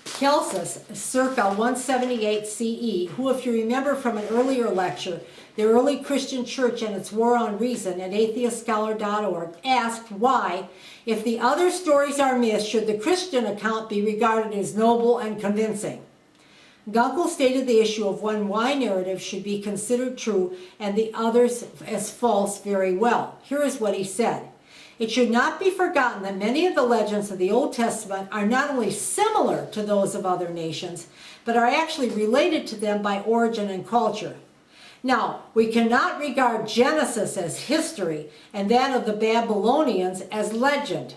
Celsus, circa 178 CE, who, if you remember from an earlier lecture, the early Christian church and its war on reason at AtheistScholar.org, asked why, if the other stories are myths, should the Christian account be regarded as noble and convincing? Gunkel stated the issue of why narratives should be considered true and the others as false very well. Here is what he said. It should not be forgotten that many of the legends of the Old Testament are not only similar to those of other nations, but are actually related to them by origin and culture. Now, we cannot regard Genesis as history and that of the Babylonians as legend.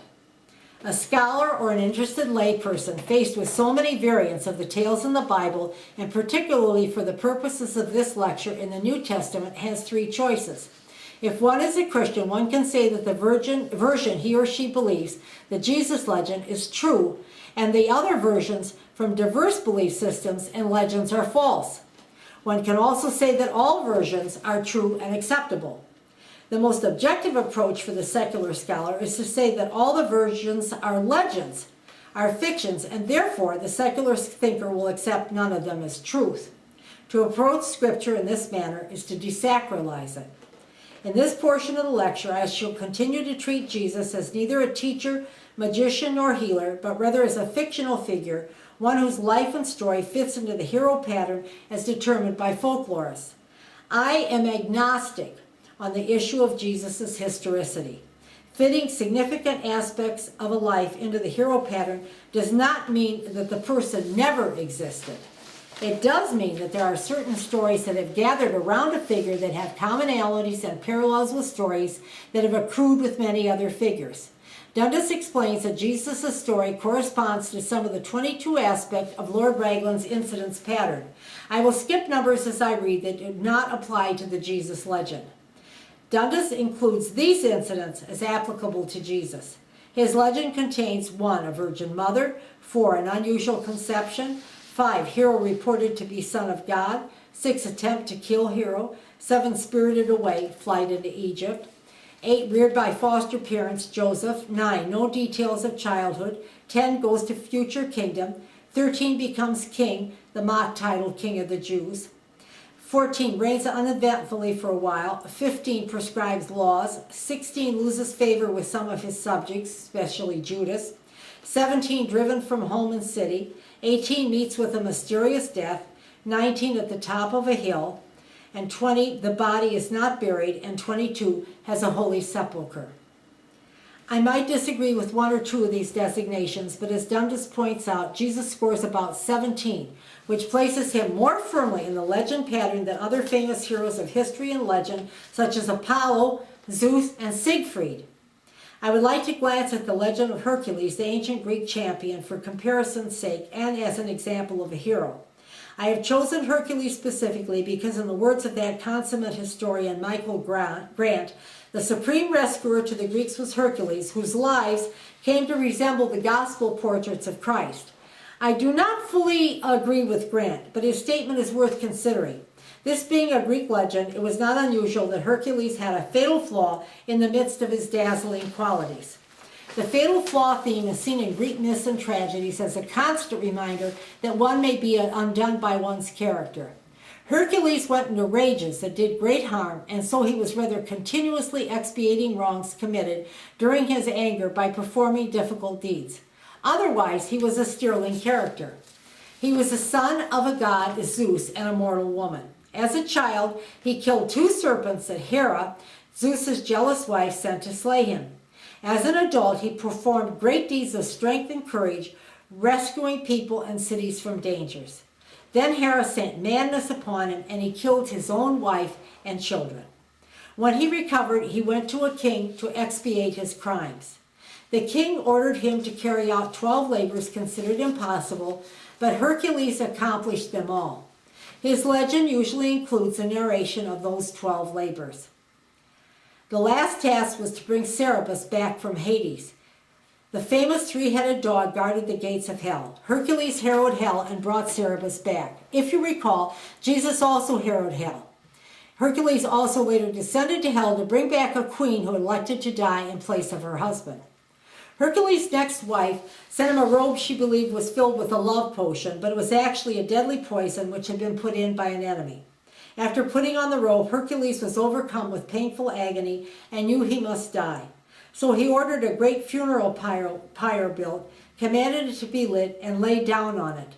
A scholar or an interested layperson faced with so many variants of the tales in the Bible, and particularly for the purposes of this lecture in the New Testament, has three choices. If one is a Christian, one can say that the version he or she believes, the Jesus legend, is true, and the other versions from diverse belief systems and legends are false. One can also say that all versions are true and acceptable. The most objective approach for the secular scholar is to say that all the versions are legends, are fictions, and therefore the secular thinker will accept none of them as truth. To approach Scripture in this manner is to desacralize it. In this portion of the lecture, I shall continue to treat Jesus as neither a teacher, magician, nor healer, but rather as a fictional figure, one whose life and story fits into the hero pattern as determined by folklorists. I am agnostic on the issue of Jesus' historicity. Fitting significant aspects of a life into the hero pattern does not mean that the person never existed. It does mean that there are certain stories that have gathered around a figure that have commonalities and parallels with stories that have accrued with many other figures. Dundas explains that Jesus' story corresponds to some of the 22 aspects of Lord Raglan's incidents pattern. I will skip numbers as I read that do not apply to the Jesus legend. Dundas includes these incidents as applicable to Jesus. His legend contains 1. A virgin mother, 4. An unusual conception, 5. Hero reported to be son of God, 6. Attempt to kill hero, 7. Spirited away, flight into Egypt, 8. Reared by foster parents, Joseph, 9. No details of childhood, 10. Goes to future kingdom, 13. Becomes king, the mock title King of the Jews, 14. Reigns uneventfully for a while, 15. Prescribes laws, 16. Loses favor with some of his subjects, especially Judas, 17. Driven from home and city, 18. Meets with a mysterious death, 19. At the top of a hill, and 20. The body is not buried, and 22. Has a holy sepulchre. I might disagree with 1 or 2 of these designations, but as Dundas points out, Jesus scores about 17, which places him more firmly in the legend pattern than other famous heroes of history and legend, such as Apollo, Zeus, and Siegfried. I would like to glance at the legend of Hercules, the ancient Greek champion, for comparison's sake and as an example of a hero. I have chosen Hercules specifically because, in the words of that consummate historian Michael Grant, the supreme rescuer to the Greeks was Hercules, whose lives came to resemble the gospel portraits of Christ. I do not fully agree with Grant, but his statement is worth considering. This being a Greek legend, it was not unusual that Hercules had a fatal flaw in the midst of his dazzling qualities. The fatal flaw theme is seen in Greek myths and tragedies as a constant reminder that one may be undone by one's character. Hercules went into rages that did great harm, and so he was rather continuously expiating wrongs committed during his anger by performing difficult deeds. Otherwise, he was a sterling character. He was the son of a god, Zeus, and a mortal woman. As a child, he killed 2 serpents that Hera, Zeus's jealous wife, sent to slay him. As an adult, he performed great deeds of strength and courage, rescuing people and cities from dangers. Then Hera sent madness upon him, and he killed his own wife and children. When he recovered, he went to a king to expiate his crimes. The king ordered him to carry out 12 labors considered impossible, but Hercules accomplished them all. His legend usually includes a narration of those 12 labors. The last task was to bring Cerberus back from Hades. The famous 3-headed dog guarded the gates of hell. Hercules harrowed hell and brought Cerberus back. If you recall, Jesus also harrowed hell. Hercules also later descended to hell to bring back a queen who elected to die in place of her husband. Hercules' next wife sent him a robe she believed was filled with a love potion, but it was actually a deadly poison which had been put in by an enemy. After putting on the robe, Hercules was overcome with painful agony and knew he must die. So he ordered a great funeral pyre built, commanded it to be lit, and lay down on it.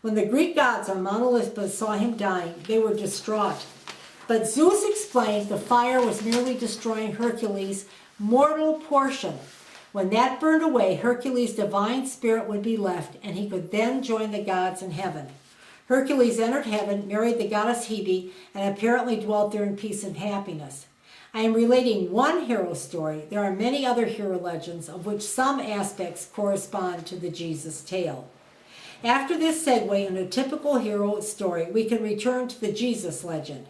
When the Greek gods on Mount Olympus saw him dying, they were distraught. But Zeus explained the fire was merely destroying Hercules' mortal portion. When that burned away, Hercules' divine spirit would be left, and he could then join the gods in heaven. Hercules entered heaven, married the goddess Hebe, and apparently dwelt there in peace and happiness. I am relating one hero story. There are many other hero legends, of which some aspects correspond to the Jesus tale. After this segue into a typical hero story, we can return to the Jesus legend.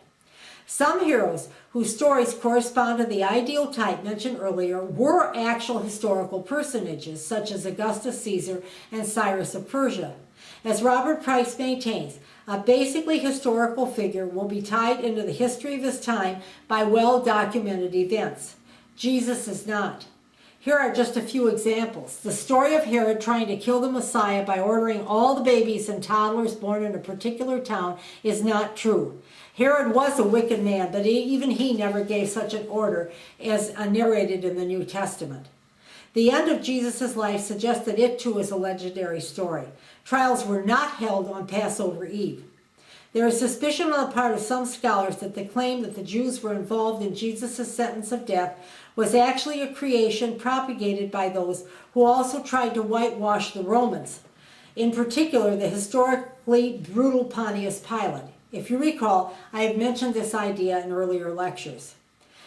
Some heroes whose stories correspond to the ideal type mentioned earlier were actual historical personages, such as Augustus Caesar and Cyrus of Persia. As Robert Price maintains, a basically historical figure will be tied into the history of his time by well-documented events. Jesus is not. Here are just a few examples. The story of Herod trying to kill the Messiah by ordering all the babies and toddlers born in a particular town is not true. Herod was a wicked man, but even he never gave such an order as narrated in the New Testament. The end of Jesus' life suggests that it too is a legendary story. Trials were not held on Passover Eve. There is suspicion on the part of some scholars that the claim that the Jews were involved in Jesus' sentence of death was actually a creation propagated by those who also tried to whitewash the Romans, in particular the historically brutal Pontius Pilate. If you recall, I have mentioned this idea in earlier lectures.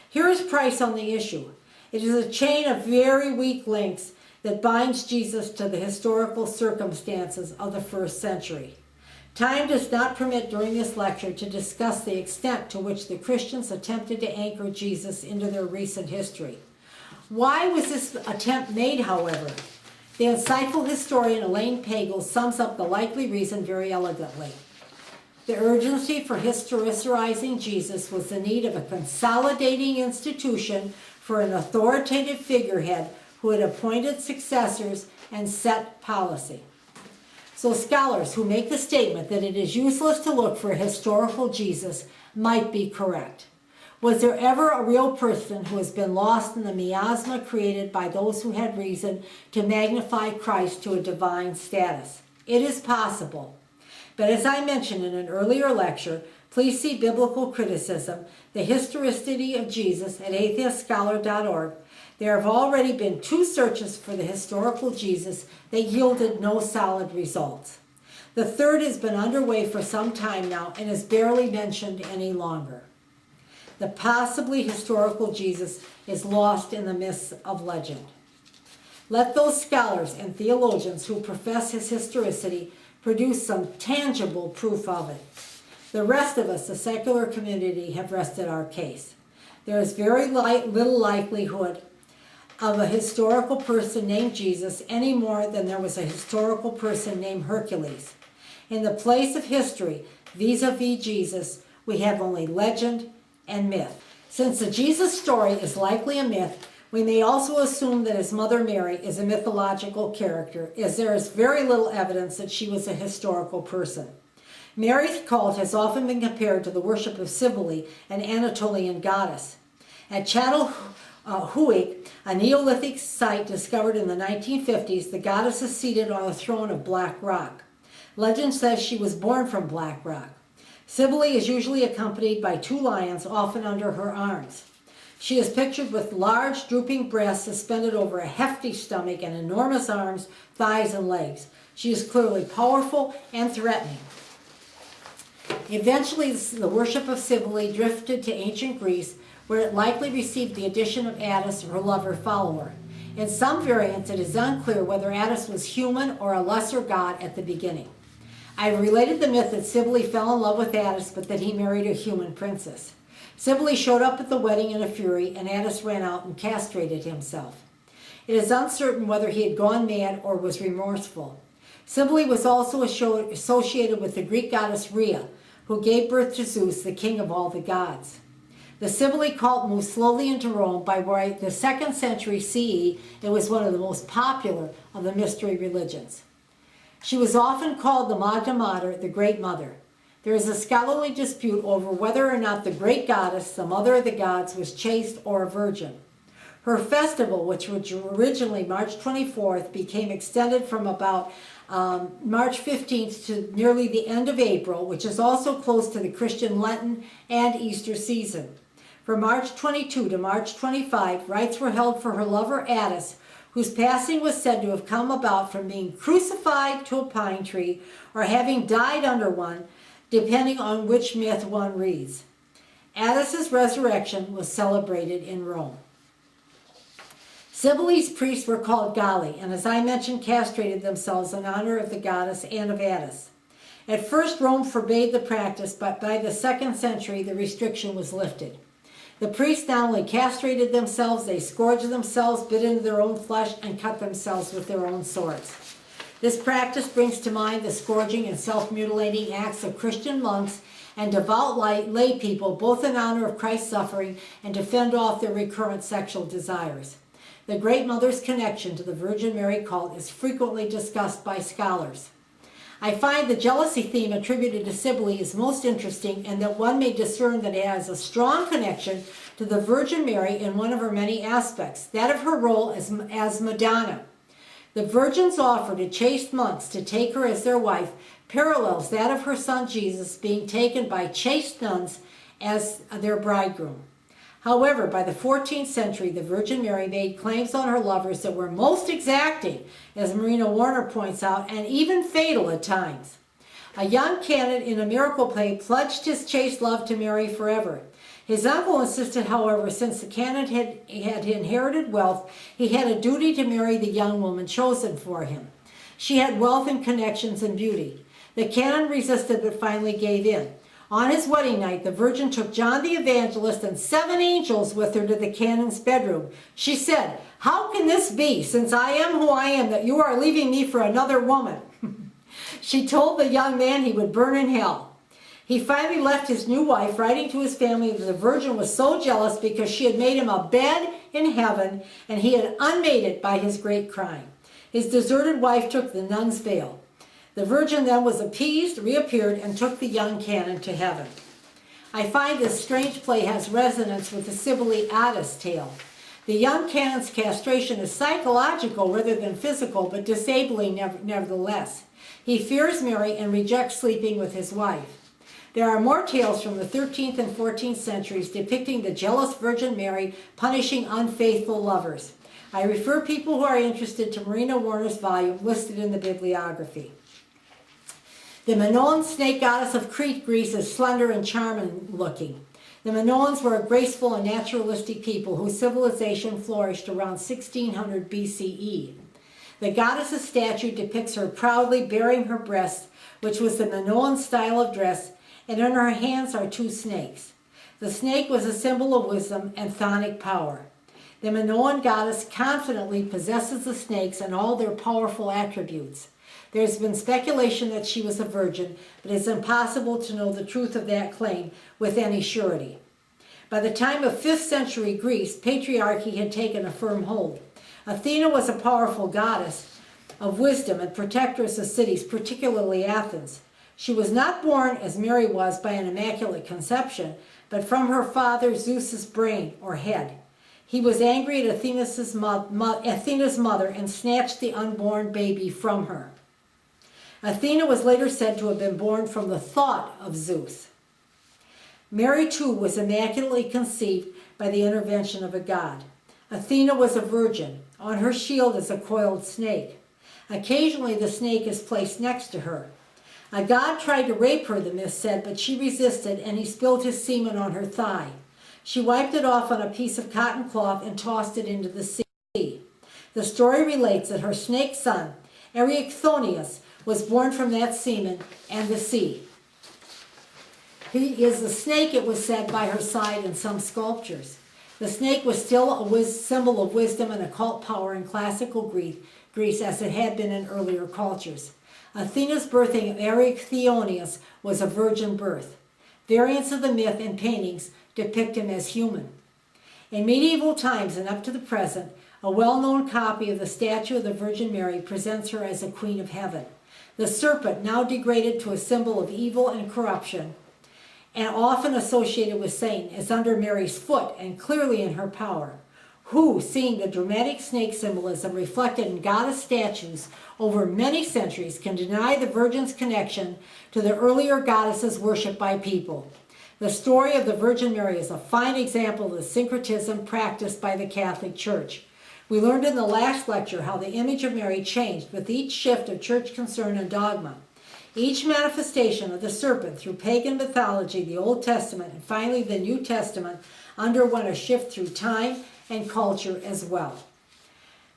Here is Price on the issue. It is a chain of very weak links that binds Jesus to the historical circumstances of the first century. Time does not permit during this lecture to discuss the extent to which the Christians attempted to anchor Jesus into their recent history. Why was this attempt made, however? The insightful historian Elaine Pagel sums up the likely reason very elegantly. The urgency for historicizing Jesus was the need of a consolidating institution for an authoritative figurehead who had appointed successors and set policy. So scholars who make the statement that it is useless to look for a historical Jesus might be correct. Was there ever a real person who has been lost in the miasma created by those who had reason to magnify Christ to a divine status? It is possible. But as I mentioned in an earlier lecture, please see Biblical Criticism, the Historicity of Jesus at AtheistScholar.org. There have already been 2 searches for the historical Jesus that yielded no solid results. The third has been underway for some time now and is barely mentioned any longer. The possibly historical Jesus is lost in the mists of legend. Let those scholars and theologians who profess his historicity produce some tangible proof of it. The rest of us, the secular community, have rested our case. There is very little likelihood of a historical person named Jesus any more than there was a historical person named Hercules. In the place of history, vis-a-vis Jesus, we have only legend and myth. Since the Jesus story is likely a myth, we may also assume that his mother Mary is a mythological character, as there is very little evidence that she was a historical person. Mary's cult has often been compared to the worship of Cybele, an Anatolian goddess. At Çatalhöyük, a Neolithic site discovered in the 1950s, the goddess is seated on a throne of black rock. Legend says she was born from black rock. Cybele is usually accompanied by 2 lions, often under her arms. She is pictured with large, drooping breasts suspended over a hefty stomach and enormous arms, thighs, and legs. She is clearly powerful and threatening. Eventually, the worship of Cybele drifted to ancient Greece, where it likely received the addition of Attis, her lover follower. In some variants, it is unclear whether Attis was human or a lesser god at the beginning. I have related the myth that Cybele fell in love with Attis, but that he married a human princess. Cybele showed up at the wedding in a fury, and Attis ran out and castrated himself. It is uncertain whether he had gone mad or was remorseful. Cybele was also associated with the Greek goddess Rhea, who gave birth to Zeus, the king of all the gods. The Cybele cult moved slowly into Rome. By the 2nd century CE, it was one of the most popular of the mystery religions. She was often called the Magna Mater, the Great Mother. There is a scholarly dispute over whether or not the great goddess, the mother of the gods, was chaste or a virgin. Her festival, which was originally March 24th, became extended from about March 15th to nearly the end of April, which is also close to the Christian Lenten and Easter season. From March 22 to March 25, rites were held for her lover Attis, whose passing was said to have come about from being crucified to a pine tree or having died under one, depending on which myth one reads. Attis's resurrection was celebrated in Rome. Cybele's priests were called Galli, and as I mentioned, castrated themselves in honor of the goddess and of Attis. At first, Rome forbade the practice, but by the 2nd century, the restriction was lifted. The priests not only castrated themselves, they scourged themselves, bit into their own flesh, and cut themselves with their own swords. This practice brings to mind the scourging and self-mutilating acts of Christian monks and devout lay people, both in honor of Christ's suffering and to fend off their recurrent sexual desires. The Great Mother's connection to the Virgin Mary cult is frequently discussed by scholars. I find the jealousy theme attributed to Cybele is most interesting, and that one may discern that it has a strong connection to the Virgin Mary in one of her many aspects, that of her role as Madonna. The virgins offer to chaste monks to take her as their wife parallels that of her son Jesus being taken by chaste nuns as their bridegroom. However, by the 14th century, the Virgin Mary made claims on her lovers that were most exacting, as Marina Warner points out, and even fatal at times. A young canon in a miracle play pledged his chaste love to Mary forever. His uncle insisted, however, since the canon had inherited wealth, he had a duty to marry the young woman chosen for him. She had wealth and connections and beauty. The canon resisted but finally gave in. On his wedding night, the Virgin took John the Evangelist and 7 angels with her to the canon's bedroom. She said, "How can this be, since I am who I am, that you are leaving me for another woman?" She told the young man he would burn in hell. He finally left his new wife, writing to his family that the Virgin was so jealous because she had made him a bed in heaven and he had unmade it by his great crime. His deserted wife took the nun's veil. The Virgin then was appeased, reappeared, and took the young canon to heaven. I find this strange play has resonance with the Cybele Attis tale. The young canon's castration is psychological rather than physical, but disabling nevertheless. He fears Mary and rejects sleeping with his wife. There are more tales from the 13th and 14th centuries depicting the jealous Virgin Mary punishing unfaithful lovers. I refer people who are interested to Marina Warner's volume listed in the bibliography. The Minoan snake goddess of Crete, Greece, is slender and charming looking. The Minoans were a graceful and naturalistic people whose civilization flourished around 1600 BCE. The goddess's statue depicts her proudly bearing her breasts, which was the Minoan style of dress, and in her hands are 2 snakes. The snake was a symbol of wisdom and chthonic power. The Minoan goddess confidently possesses the snakes and all their powerful attributes. There has been speculation that she was a virgin, but it's impossible to know the truth of that claim with any surety. By the time of 5th century Greece, patriarchy had taken a firm hold. Athena was a powerful goddess of wisdom and protectress of cities, particularly Athens. She was not born, as Mary was, by an immaculate conception, but from her father Zeus's brain, or head. He was angry at Athena's mother and snatched the unborn baby from her. Athena was later said to have been born from the thought of Zeus. Mary, too, was immaculately conceived by the intervention of a god. Athena was a virgin. On her shield is a coiled snake. Occasionally, the snake is placed next to her. A god tried to rape her, the myth said, but she resisted, and he spilled his semen on her thigh. She wiped it off on a piece of cotton cloth and tossed it into the sea. The story relates that her snake son, Erycthonius, was born from that semen and the sea. He is the snake, it was said, by her side in some sculptures. The snake was still a symbol of wisdom and occult power in classical Greece as it had been in earlier cultures. Athena's birthing of Erycthonius was a virgin birth. Variants of the myth in paintings depict him as human. In medieval times and up to the present, a well-known copy of the statue of the Virgin Mary presents her as a queen of heaven. The serpent, now degraded to a symbol of evil and corruption, and often associated with Satan, is under Mary's foot and clearly in her power. Who, seeing the dramatic snake symbolism reflected in goddess statues over many centuries, can deny the Virgin's connection to the earlier goddesses worshipped by people? The story of the Virgin Mary is a fine example of the syncretism practiced by the Catholic Church. We learned in the last lecture how the image of Mary changed with each shift of church concern and dogma. Each manifestation of the serpent through pagan mythology, the Old Testament, and finally the New Testament underwent a shift through time and culture as well.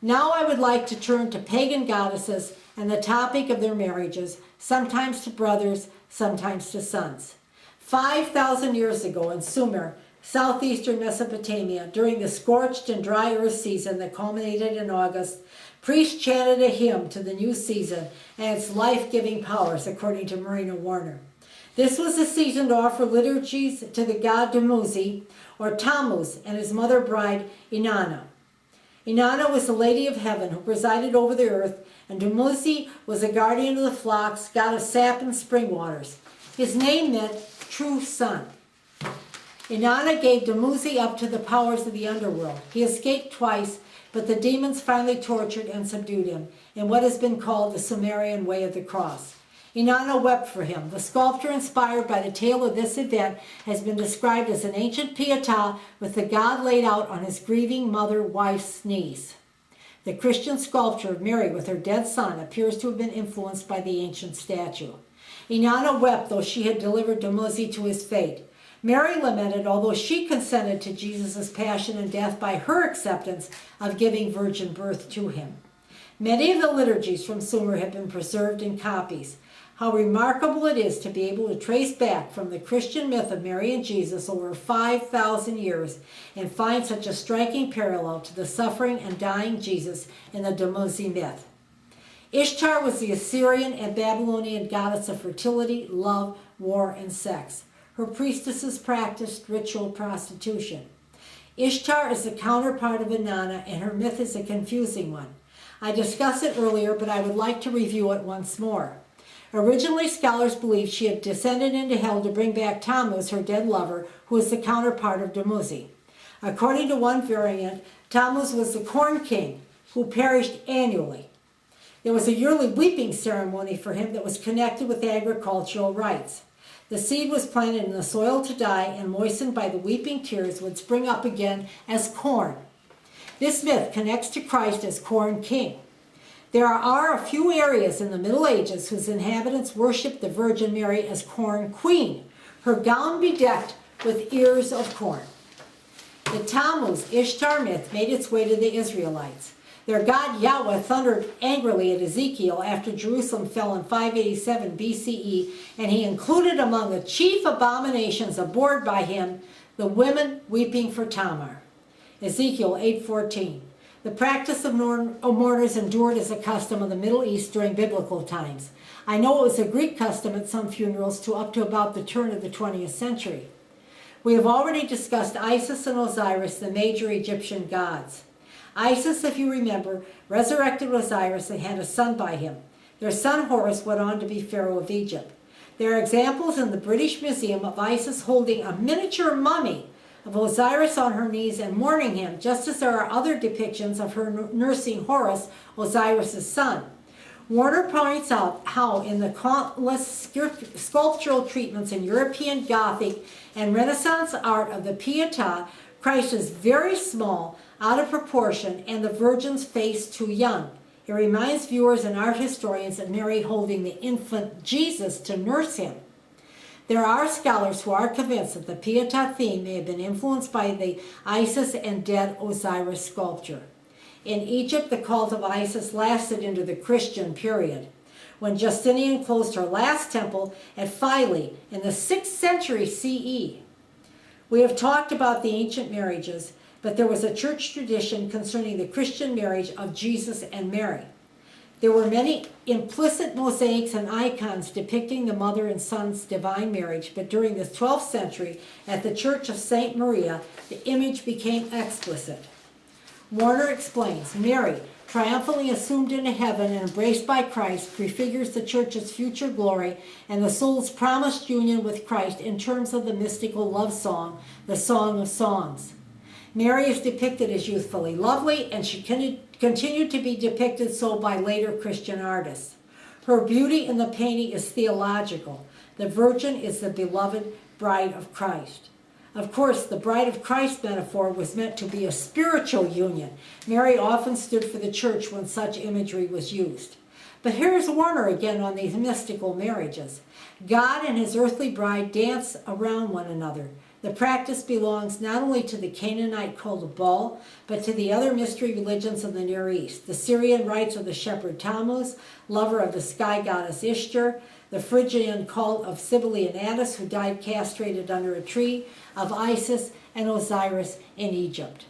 Now I would like to turn to pagan goddesses and the topic of their marriages, sometimes to brothers, sometimes to sons. 5,000 years ago in Sumer, southeastern Mesopotamia, during the scorched and dry earth season that culminated in August, priests chanted a hymn to the new season and its life-giving powers, according to Marina Warner. This was the season to offer liturgies to the god Dumuzi, or Tammuz, and his mother bride, Inanna. Inanna was the Lady of Heaven who presided over the earth, and Dumuzi was a guardian of the flocks, god of sap and spring waters. His name meant true son. Inanna gave Dumuzi up to the powers of the underworld. He escaped twice, but the demons finally tortured and subdued him in what has been called the Sumerian way of the cross. Inanna wept for him. The sculpture inspired by the tale of this event has been described as an ancient pietà with the god laid out on his grieving mother-wife's knees. The Christian sculpture of Mary with her dead son appears to have been influenced by the ancient statue. Inanna wept, though she had delivered Dumuzi to his fate. Mary lamented, although she consented to Jesus' passion and death by her acceptance of giving virgin birth to him. Many of the liturgies from Sumer have been preserved in copies. How remarkable it is to be able to trace back from the Christian myth of Mary and Jesus over 5,000 years and find such a striking parallel to the suffering and dying Jesus in the Dumuzi myth. Ishtar was the Assyrian and Babylonian goddess of fertility, love, war, and sex. Her priestesses practiced ritual prostitution. Ishtar is the counterpart of Inanna, and her myth is a confusing one. I discussed it earlier, but I would like to review it once more. Originally, scholars believed she had descended into hell to bring back Tammuz, her dead lover, who is the counterpart of Dumuzi. According to one variant, Tammuz was the corn king, who perished annually. There was a yearly weeping ceremony for him that was connected with agricultural rites. The seed was planted in the soil to die, and moistened by the weeping tears would spring up again as corn. This myth connects to Christ as corn king. There are a few areas in the Middle Ages whose inhabitants worshiped the Virgin Mary as corn queen, her gown bedecked with ears of corn. The Tammuz Ishtar myth made its way to the Israelites. Their god Yahweh thundered angrily at Ezekiel after Jerusalem fell in 587 BCE, and he included among the chief abominations abhorred by him the women weeping for Tamar. Ezekiel 8:14. The practice of mourners endured as a custom of the Middle East during biblical times. I know it was a Greek custom at some funerals up to about the turn of the 20th century. We have already discussed Isis and Osiris, the major Egyptian gods. Isis, if you remember, resurrected Osiris and had a son by him. Their son Horus went on to be Pharaoh of Egypt. There are examples in the British Museum of Isis holding a miniature mummy of Osiris on her knees and mourning him, just as there are other depictions of her nursing Horus, Osiris' son. Warner points out how in the countless sculptural treatments in European Gothic and Renaissance art of the Pietà, Christ is very small, out of proportion, and the Virgin's face too young. It reminds viewers and art historians of Mary holding the infant Jesus to nurse him. There are scholars who are convinced that the Pietà theme may have been influenced by the Isis and dead Osiris sculpture. In Egypt, the cult of Isis lasted into the Christian period, when Justinian closed her last temple at Philae in the 6th century CE. We have talked about the ancient marriages, but there was a church tradition concerning the Christian marriage of Jesus and Mary. There were many implicit mosaics and icons depicting the mother and son's divine marriage, but during the 12th century, at the Church of St. Maria, the image became explicit. Warner explains, Mary, triumphantly assumed into heaven and embraced by Christ, prefigures the church's future glory and the soul's promised union with Christ in terms of the mystical love song, the Song of Songs. Mary is depicted as youthfully lovely, and she continued to be depicted so by later Christian artists. Her beauty in the painting is theological. The Virgin is the beloved bride of Christ. Of course, the bride of Christ metaphor was meant to be a spiritual union. Mary often stood for the church when such imagery was used. But here's Warner again on these mystical marriages. God and his earthly bride dance around one another. The practice belongs not only to the Canaanite cult of Baal, but to the other mystery religions of the Near East. The Syrian rites of the shepherd Tammuz, lover of the sky goddess Ishtar, the Phrygian cult of Cybele and Attis, who died castrated under a tree, of Isis and Osiris in Egypt.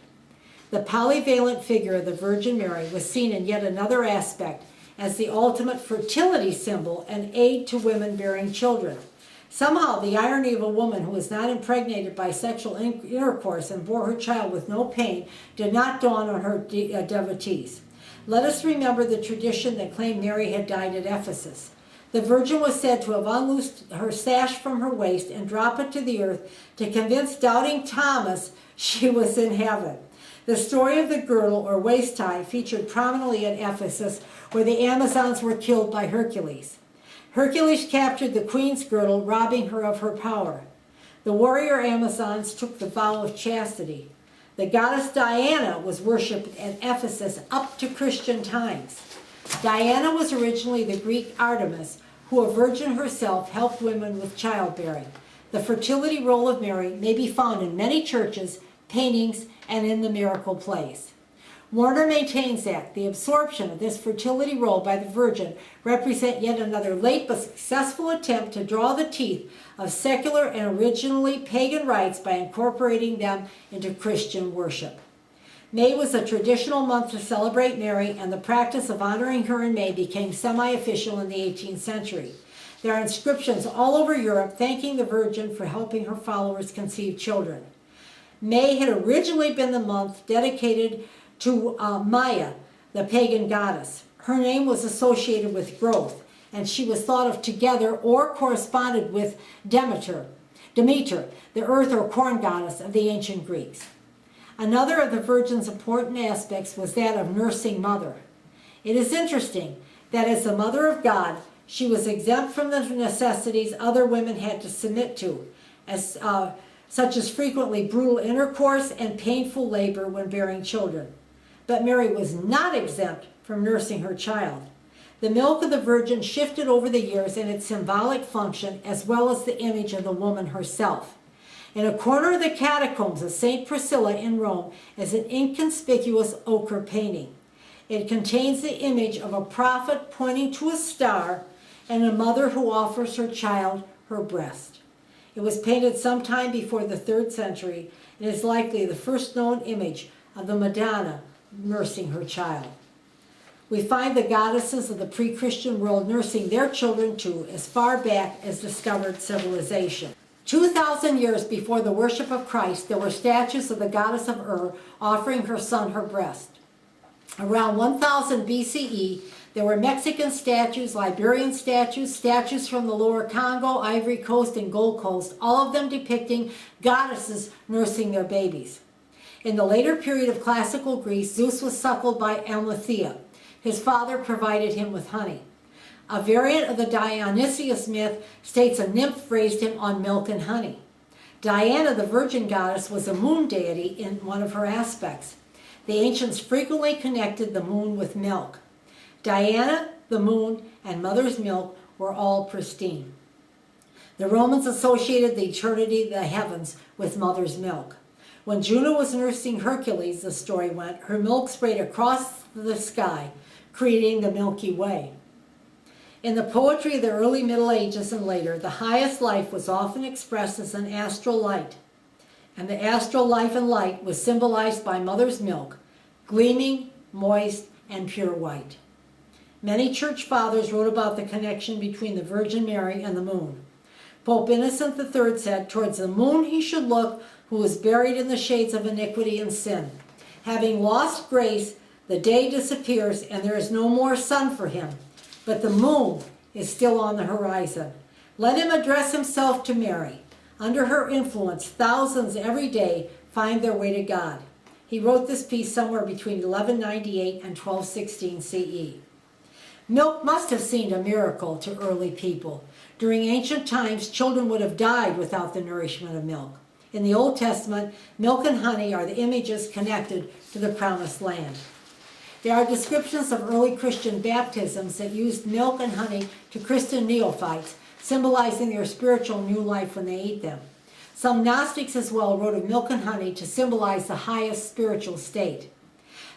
The polyvalent figure of the Virgin Mary was seen in yet another aspect as the ultimate fertility symbol and aid to women bearing children. Somehow, the irony of a woman who was not impregnated by sexual intercourse and bore her child with no pain did not dawn on her devotees. Let us remember the tradition that claimed Mary had died at Ephesus. The Virgin was said to have unloosed her sash from her waist and drop it to the earth to convince doubting Thomas she was in heaven. The story of the girdle or waist tie featured prominently at Ephesus, where the Amazons were killed by Hercules. Hercules captured the queen's girdle, robbing her of her power. The warrior Amazons took the vow of chastity. The goddess Diana was worshipped at Ephesus up to Christian times. Diana was originally the Greek Artemis, who, a virgin herself, helped women with childbearing. The fertility role of Mary may be found in many churches, paintings, and in the miracle plays. Warner maintains that the absorption of this fertility role by the Virgin represent yet another late but successful attempt to draw the teeth of secular and originally pagan rites by incorporating them into Christian worship. May was a traditional month to celebrate Mary, and the practice of honoring her in May became semi-official in the 18th century. There are inscriptions all over Europe thanking the Virgin for helping her followers conceive children. May had originally been the month dedicated to Maya, the pagan goddess. Her name was associated with growth, and she was thought of together or corresponded with Demeter, the earth or corn goddess of the ancient Greeks. Another of the Virgin's important aspects was that of nursing mother. It is interesting that as the mother of God, she was exempt from the necessities other women had to submit to, such as frequently brutal intercourse and painful labor when bearing children. But Mary was not exempt from nursing her child. The milk of the Virgin shifted over the years in its symbolic function as well as the image of the woman herself. In a corner of the catacombs of St. Priscilla in Rome is an inconspicuous ochre painting. It contains the image of a prophet pointing to a star and a mother who offers her child her breast. It was painted sometime before the 3rd century and is likely the first known image of the Madonna nursing her child. We find the goddesses of the pre-Christian world nursing their children too, as far back as discovered civilization. 2,000 years before the worship of Christ, there were statues of the goddess of offering her son her breast. Around 1000 BCE, there were Mexican statues, Liberian statues, statues from the Lower Congo, Ivory Coast, and Gold Coast, all of them depicting goddesses nursing their babies. In the later period of classical Greece, Zeus was suckled by Amalthea. His father provided him with honey. A variant of the Dionysus myth states a nymph raised him on milk and honey. Diana, the virgin goddess, was a moon deity in one of her aspects. The ancients frequently connected the moon with milk. Diana, the moon, and mother's milk were all pristine. The Romans associated the eternity of the heavens with mother's milk. When Juno was nursing Hercules, the story went, her milk sprayed across the sky, creating the Milky Way. In the poetry of the early Middle Ages and later, the highest life was often expressed as an astral light, and the astral life and light was symbolized by mother's milk, gleaming, moist, and pure white. Many church fathers wrote about the connection between the Virgin Mary and the moon. Pope Innocent III said, "Towards the moon he should look who was buried in the shades of iniquity and sin. Having lost grace, the day disappears and there is no more sun for him, but the moon is still on the horizon. Let him address himself to Mary. Under her influence, thousands every day find their way to God." He wrote this piece somewhere between 1198 and 1216 CE. Milk must have seemed a miracle to early people. During ancient times, children would have died without the nourishment of milk. In the Old Testament, milk and honey are the images connected to the promised land. There are descriptions of early Christian baptisms that used milk and honey to Christian neophytes, symbolizing their spiritual new life when they ate them. Some Gnostics as well wrote of milk and honey to symbolize the highest spiritual state.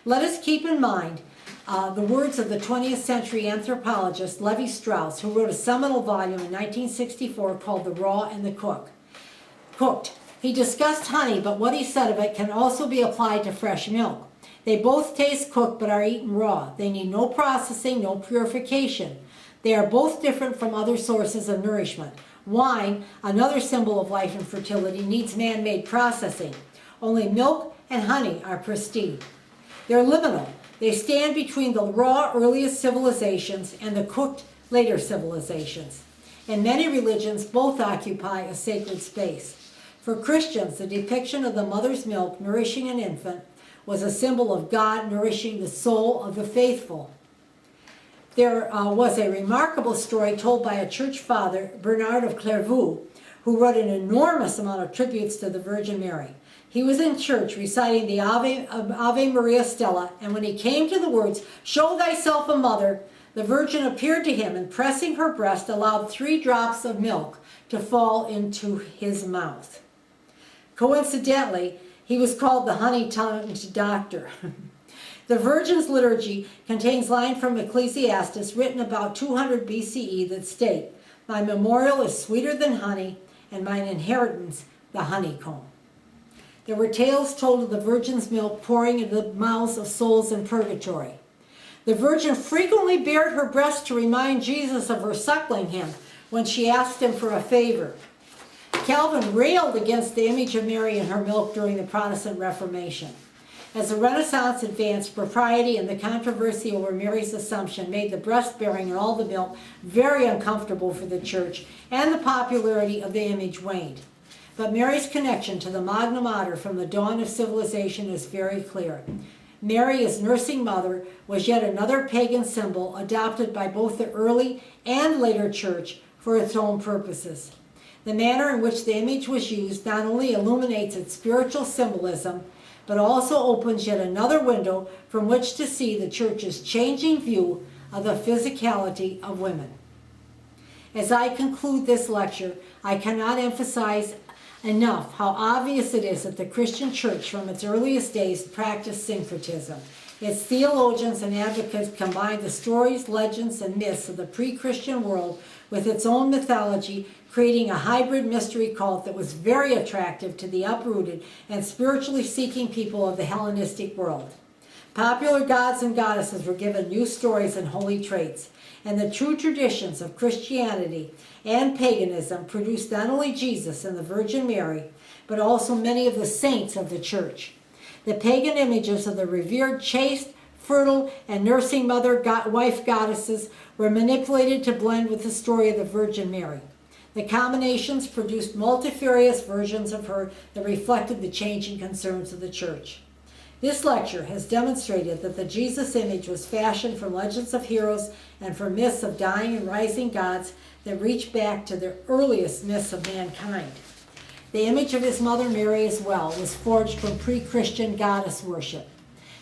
Let us keep in mind the words of the 20th century anthropologist Levi Strauss, who wrote a seminal volume in 1964 called The Raw and the Cooked. He discussed honey, but what he said of it can also be applied to fresh milk. They both taste cooked but are eaten raw. They need no processing, no purification. They are both different from other sources of nourishment. Wine, another symbol of life and fertility, needs man-made processing. Only milk and honey are pristine. They're liminal. They stand between the raw earliest civilizations and the cooked later civilizations. In many religions, both occupy a sacred space. For Christians, the depiction of the mother's milk nourishing an infant was a symbol of God nourishing the soul of the faithful. There was a remarkable story told by a church father, Bernard of Clairvaux, who wrote an enormous amount of tributes to the Virgin Mary. He was in church reciting the Ave Maria Stella, and when he came to the words, "Show thyself a mother," the Virgin appeared to him and pressing her breast allowed 3 drops of milk to fall into his mouth. Coincidentally, he was called the honey-tongued doctor. The Virgin's Liturgy contains lines from Ecclesiastes written about 200 BCE that state, "My memorial is sweeter than honey, and mine inheritance the honeycomb." There were tales told of the Virgin's milk pouring into the mouths of souls in purgatory. The Virgin frequently bared her breast to remind Jesus of her suckling him when she asked him for a favor. Calvin railed against the image of Mary in her milk during the Protestant Reformation. As the Renaissance advanced, propriety and the controversy over Mary's Assumption made the breastbearing and all the milk very uncomfortable for the Church, and the popularity of the image waned. But Mary's connection to the Magna Mater from the dawn of civilization is very clear. Mary, as nursing mother, was yet another pagan symbol adopted by both the early and later Church for its own purposes. The manner in which the image was used not only illuminates its spiritual symbolism, but also opens yet another window from which to see the Church's changing view of the physicality of women. As I conclude this lecture, I cannot emphasize enough how obvious it is that the Christian Church from its earliest days practiced syncretism. Its theologians and advocates combined the stories, legends, and myths of the pre-Christian world with its own mythology, creating a hybrid mystery cult that was very attractive to the uprooted and spiritually seeking people of the Hellenistic world. Popular gods and goddesses were given new stories and holy traits, and the true traditions of Christianity and paganism produced not only Jesus and the Virgin Mary, but also many of the saints of the Church. The pagan images of the revered chaste, fertile, and nursing mother-wife goddesses were manipulated to blend with the story of the Virgin Mary. The combinations produced multifarious versions of her that reflected the changing concerns of the Church. This lecture has demonstrated that the Jesus image was fashioned from legends of heroes and from myths of dying and rising gods that reach back to the earliest myths of mankind. The image of his mother Mary as well was forged from pre-Christian goddess worship.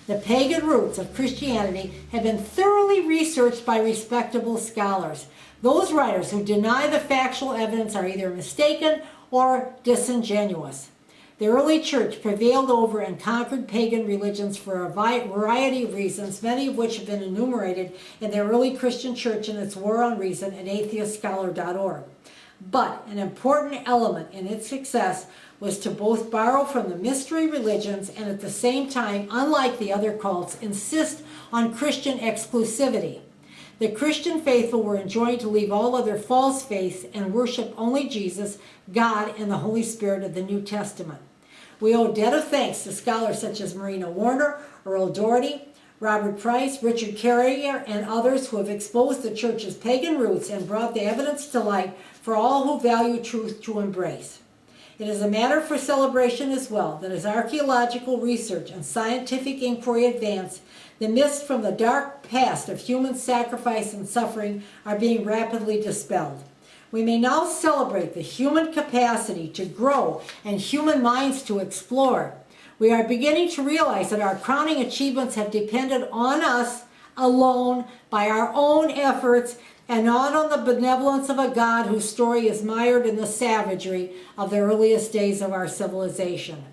The pagan roots of Christianity have been thoroughly researched by respectable scholars. Those writers who deny the factual evidence are either mistaken or disingenuous. The early church prevailed over and conquered pagan religions for a variety of reasons, many of which have been enumerated in the early Christian church in its War on Reason at AtheistScholar.org. But an important element in its success was to both borrow from the mystery religions and at the same time, unlike the other cults, insist on Christian exclusivity. The Christian faithful were enjoined to leave all other false faiths and worship only Jesus, God, and the Holy Spirit of the New Testament. We owe a debt of thanks to scholars such as Marina Warner, Earl Doherty, Robert Price, Richard Carrier, and others who have exposed the church's pagan roots and brought the evidence to light for all who value truth to embrace. It is a matter for celebration as well that as archaeological research and scientific inquiry advance, the myths from the dark past of human sacrifice and suffering are being rapidly dispelled. We may now celebrate the human capacity to grow and human minds to explore. We are beginning to realize that our crowning achievements have depended on us alone by our own efforts and not on the benevolence of a God whose story is mired in the savagery of the earliest days of our civilization.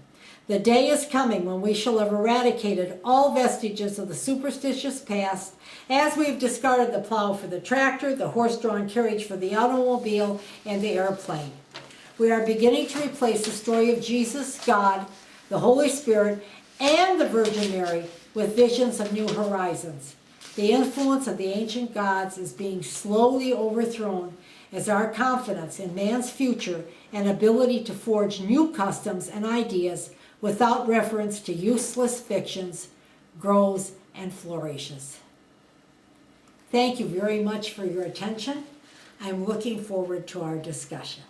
The day is coming when we shall have eradicated all vestiges of the superstitious past, as we have discarded the plow for the tractor, the horse-drawn carriage for the automobile, and the airplane. We are beginning to replace the story of Jesus, God, the Holy Spirit, and the Virgin Mary with visions of new horizons. The influence of the ancient gods is being slowly overthrown as our confidence in man's future and ability to forge new customs and ideas without reference to useless fictions grows and flourishes. Thank you very much for your attention. I'm looking forward to our discussion.